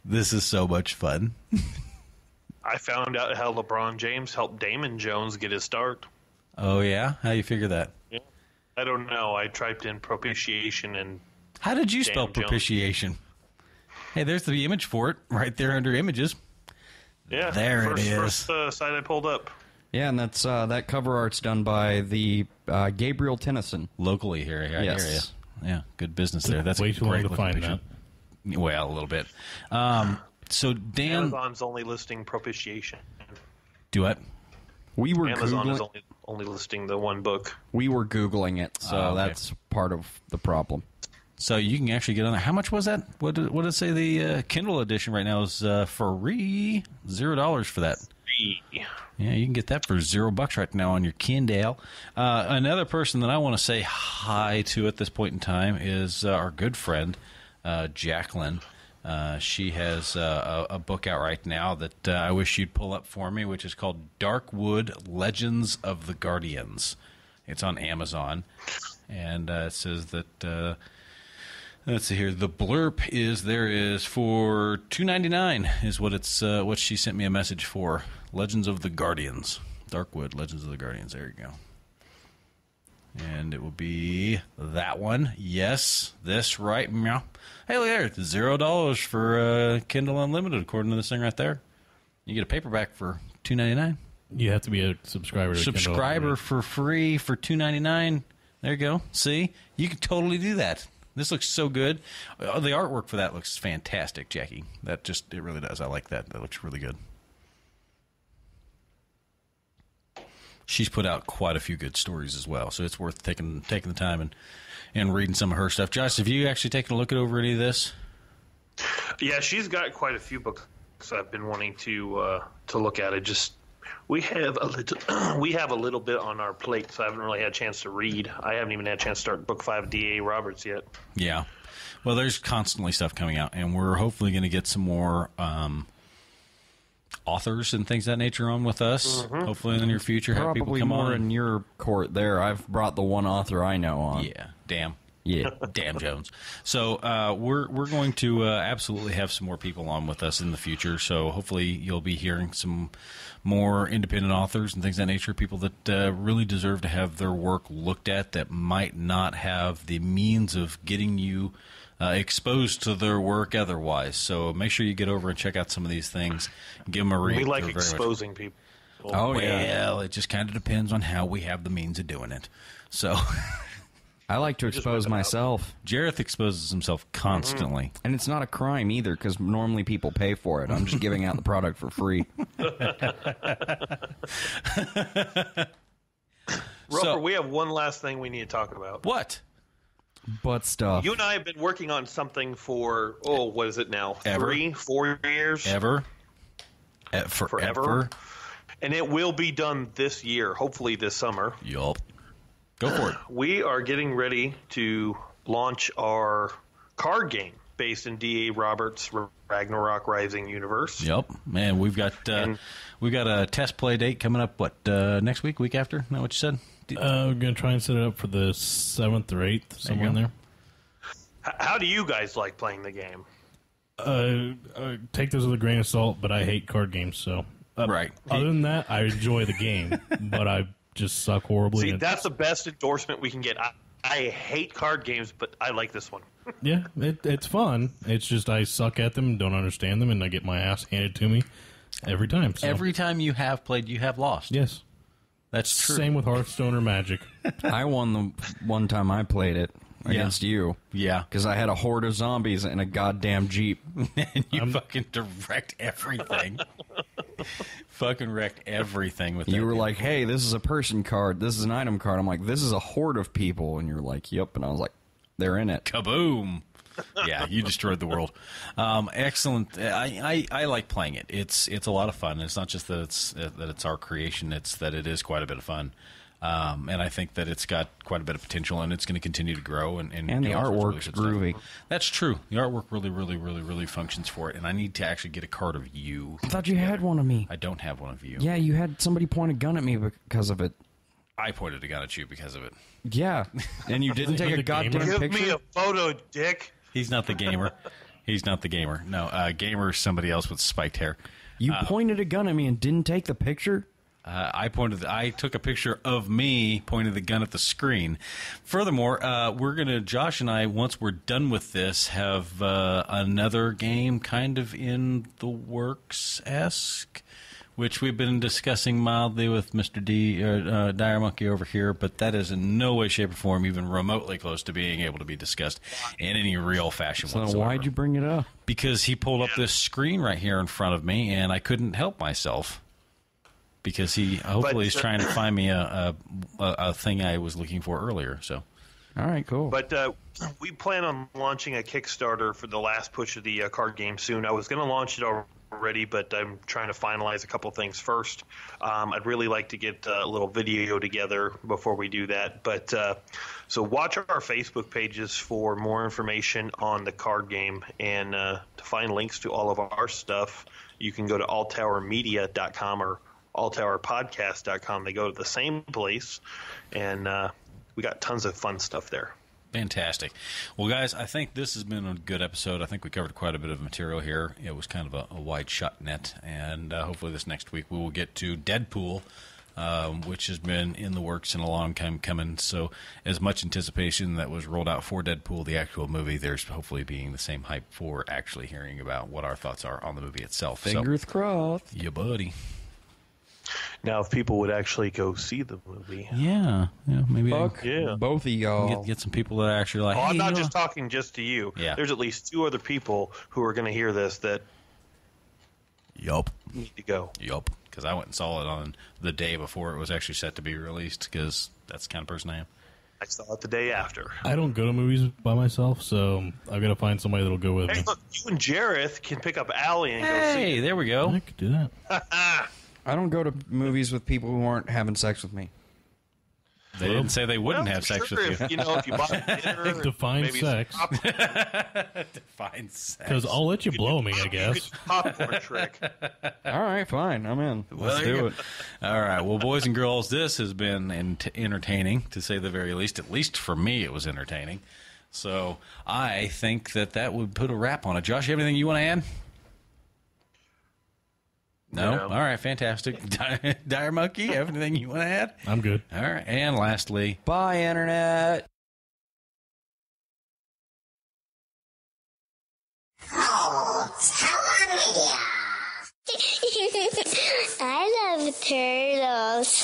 Speaker 2: This is so much fun.
Speaker 1: I found out how LeBron James helped Damon Jones get his start.
Speaker 2: Oh, yeah? How you figure that?
Speaker 1: Yeah. I don't know. I typed in propitiation and
Speaker 2: How did you spell
Speaker 1: Dan Jones.
Speaker 2: propitiation? Hey, there's the image for it right there under images.
Speaker 1: yeah,
Speaker 2: There it is.
Speaker 1: First site I pulled up.
Speaker 3: Yeah, and that's that cover art's done by the Gabriel Tennyson.
Speaker 2: Locally here. I
Speaker 3: Yes.
Speaker 2: hear you. Yeah, good business there. That's
Speaker 4: way
Speaker 2: a
Speaker 4: too long
Speaker 2: great
Speaker 4: to
Speaker 2: looking
Speaker 4: find
Speaker 2: picture.
Speaker 4: that.
Speaker 2: Well, a little bit. So Dan,
Speaker 1: Amazon's only listing propitiation.
Speaker 2: do what?
Speaker 3: We were
Speaker 1: Amazon is
Speaker 3: Googling,
Speaker 1: only listing the one book.
Speaker 3: we were Googling it, so
Speaker 2: okay.
Speaker 3: that's part of the problem.
Speaker 2: So you can actually get on there. How much was that? What did it say? The Kindle edition right now is free, $0 for that. Yeah, you can get that for $0 right now on your Kindle. Another person that I want to say hi to at this point in time is our good friend Jacqueline. She has a book out right now that I wish you'd pull up for me, which is called Darkwood Legends of the Guardians. It's on Amazon, and it says that let's see here. The blurb is there is for $2.99 is what it's what she sent me a message for. Legends of the Guardians, Darkwood Legends of the Guardians. There you go. And it will be that one. Yes, this right. Meow. Hey, look there. It's $0 for Kindle Unlimited, according to this thing right there. You get a paperback for $2.99.
Speaker 4: You have to be a subscriber.
Speaker 2: Subscriber for free for $2.99. There you go. See? You can totally do that. This looks so good. The artwork for that looks fantastic, Jackie. It really does. I like that. That looks really good. She's put out quite a few good stories as well, so it's worth taking the time and reading some of her stuff. Josh, have you actually taken a look at over any of this?
Speaker 1: Yeah, she's got quite a few books I've been wanting to look at. It just we have a little bit on our plate, so I haven't really had a chance to read. I haven't even had a chance to start book 5 of D.A. Roberts yet.
Speaker 2: Yeah, well, there's constantly stuff coming out, and we're hopefully going to get some more authors and things of that nature on with us. Mm-hmm. Hopefully in the near future, have people come
Speaker 3: more
Speaker 2: on.
Speaker 3: In your court there. I've brought the one author I know on.
Speaker 2: Yeah, damn.
Speaker 3: Yeah,
Speaker 2: damn Jones. So we're going to absolutely have some more people on with us in the future. So hopefully you'll be hearing some more independent authors and things of that nature, people that really deserve to have their work looked at that might not have the means of getting you exposed to their work otherwise. So make sure you get over and check out some of these things. Give them a read.
Speaker 1: We like exposing people.
Speaker 2: Oh, well, it just kind of depends on how we have the means of doing it. So
Speaker 3: I like to expose myself.
Speaker 2: Jareth exposes himself constantly.
Speaker 3: Mm-hmm. And it's not a crime either, because normally people pay for it. I'm just giving out the product for free.
Speaker 1: Roper, we have one last thing we need to talk about.
Speaker 2: What?
Speaker 3: Butt stuff.
Speaker 1: You and I have been working on something for, what is it now?
Speaker 2: Ever.
Speaker 1: 3-4 years?
Speaker 2: Ever.
Speaker 1: Forever. And it will be done this year, hopefully this summer.
Speaker 2: Yup. Go for it.
Speaker 1: We are getting ready to launch our card game based in D.A. Roberts' Ragnarok Rising universe.
Speaker 2: Yep. Man, we've got a test play date coming up, next week after? Is that what you said?
Speaker 4: We're going to try and set it up for the 7th or 8th, somewhere in there.
Speaker 1: How do you guys like playing the game?
Speaker 4: Take this with a grain of salt, but I hate card games, so...
Speaker 2: right.
Speaker 4: Other than that, I enjoy the game, but I just suck horribly.
Speaker 1: See, that's the best endorsement we can get. I hate card games, but I like this one.
Speaker 4: Yeah, it's fun. It's just I suck at them and don't understand them, and I get my ass handed to me every time. So.
Speaker 2: Every time you have played, you have lost.
Speaker 4: Yes.
Speaker 2: That's true.
Speaker 4: Same with Hearthstone or Magic.
Speaker 3: I won the one time I played it against you.
Speaker 2: Yeah.
Speaker 3: Because I had a horde of zombies in a goddamn Jeep.
Speaker 2: And you fucking wrecked everything. Fucking wrecked everything with that.
Speaker 3: You were like, hey, this is a person card. This is an item card. I'm like, this is a horde of people. And you're like, yep. And I was like, they're in it.
Speaker 2: Kaboom. Yeah, you destroyed the world. Excellent. I like playing it. It's a lot of fun. It's not just that it's our creation. It's that it is quite a bit of fun. And I think that it's got quite a bit of potential, and it's going to continue to grow. And
Speaker 3: the artwork's groovy.
Speaker 2: Stuff. That's true. The artwork really functions for it. And I need to actually get a card of you.
Speaker 3: I thought you had one of me.
Speaker 2: I don't have one of you.
Speaker 3: Yeah, you had somebody point a gun at me because of it.
Speaker 2: I pointed a gun at you because of it.
Speaker 3: Yeah, and you didn't take a goddamn picture?
Speaker 1: Give me a photo, dick.
Speaker 2: He's not the gamer. He's not the gamer. No, gamer is somebody else with spiked hair.
Speaker 3: You pointed a gun at me and didn't take the picture?
Speaker 2: I took a picture of me pointing the gun at the screen. Furthermore, Josh and I, once we're done with this, have another game kind of in the works-esque, which we've been discussing mildly with Mr. Dire Monkey over here, but that is in no way, shape, or form even remotely close to being able to be discussed in any real fashion whatsoever.
Speaker 3: So why'd you bring it up?
Speaker 2: Because he pulled up this screen right here in front of me, and I couldn't help myself. Because he hopefully is trying to find me a thing I was looking for earlier. So,
Speaker 3: all right, cool.
Speaker 1: But we plan on launching a Kickstarter for the last push of the card game soon. I was going to launch it already, but I'm trying to finalize a couple things first. I'd really like to get a little video together before we do that. But so watch our Facebook pages for more information on the card game, and to find links to all of our stuff, you can go to alltowermedia.com or alltowerpodcast.com. They go to the same place, and we got tons of fun stuff there.
Speaker 2: Fantastic. Well, guys, I think this has been a good episode. I think we covered quite a bit of material here. It was kind of a wide shot net, and hopefully this next week we will get to Deadpool which has been in the works and a long time coming. So as much anticipation that was rolled out for Deadpool, the actual movie, there's hopefully being the same hype for actually hearing about what our thoughts are on the movie itself.
Speaker 3: Fingers crossed.
Speaker 2: Yeah, buddy.
Speaker 1: Now, if people would actually go see the movie.
Speaker 2: Yeah, maybe
Speaker 3: Fuck both of y'all.
Speaker 2: get some people that are actually like,
Speaker 1: Oh,
Speaker 2: hey,
Speaker 1: I'm not
Speaker 2: you know-
Speaker 1: just talking just to you.
Speaker 2: Yeah.
Speaker 1: There's at least 2 other people who are going to hear this that
Speaker 2: Yup.
Speaker 1: need to go.
Speaker 2: Yup. Because I went and saw it on the day before it was actually set to be released, because that's the kind of person I am.
Speaker 1: I saw it the day after.
Speaker 4: I don't go to movies by myself, so I've got to find somebody that'll go with
Speaker 1: Hey,
Speaker 4: me.
Speaker 1: look, you and Jareth can pick up Allie and go see
Speaker 2: Hey,
Speaker 1: it.
Speaker 2: there we go.
Speaker 4: I could do that.
Speaker 3: I don't go to movies with people who aren't having sex with me.
Speaker 2: They didn't say they wouldn't
Speaker 1: Well,
Speaker 2: have sex
Speaker 1: sure,
Speaker 2: with you.
Speaker 1: If you buy dinner, and
Speaker 4: Define
Speaker 1: maybe
Speaker 4: sex.
Speaker 1: some
Speaker 2: Fine sex.
Speaker 4: Because I'll let you blow me, I guess.
Speaker 1: popcorn trick.
Speaker 3: All right, fine. I'm in. Let's
Speaker 2: there you
Speaker 3: do
Speaker 2: go.
Speaker 3: it.
Speaker 2: All right. Well, boys and girls, this has been entertaining, to say the very least. At least for me, it was entertaining. So I think that would put a wrap on it. Josh, you have anything you want to add? No?
Speaker 1: No.
Speaker 2: All right, fantastic. Dire Monkey, have anything you want to add?
Speaker 4: I'm good.
Speaker 2: All right. And lastly,
Speaker 3: Bye, Internet.
Speaker 5: I love turtles.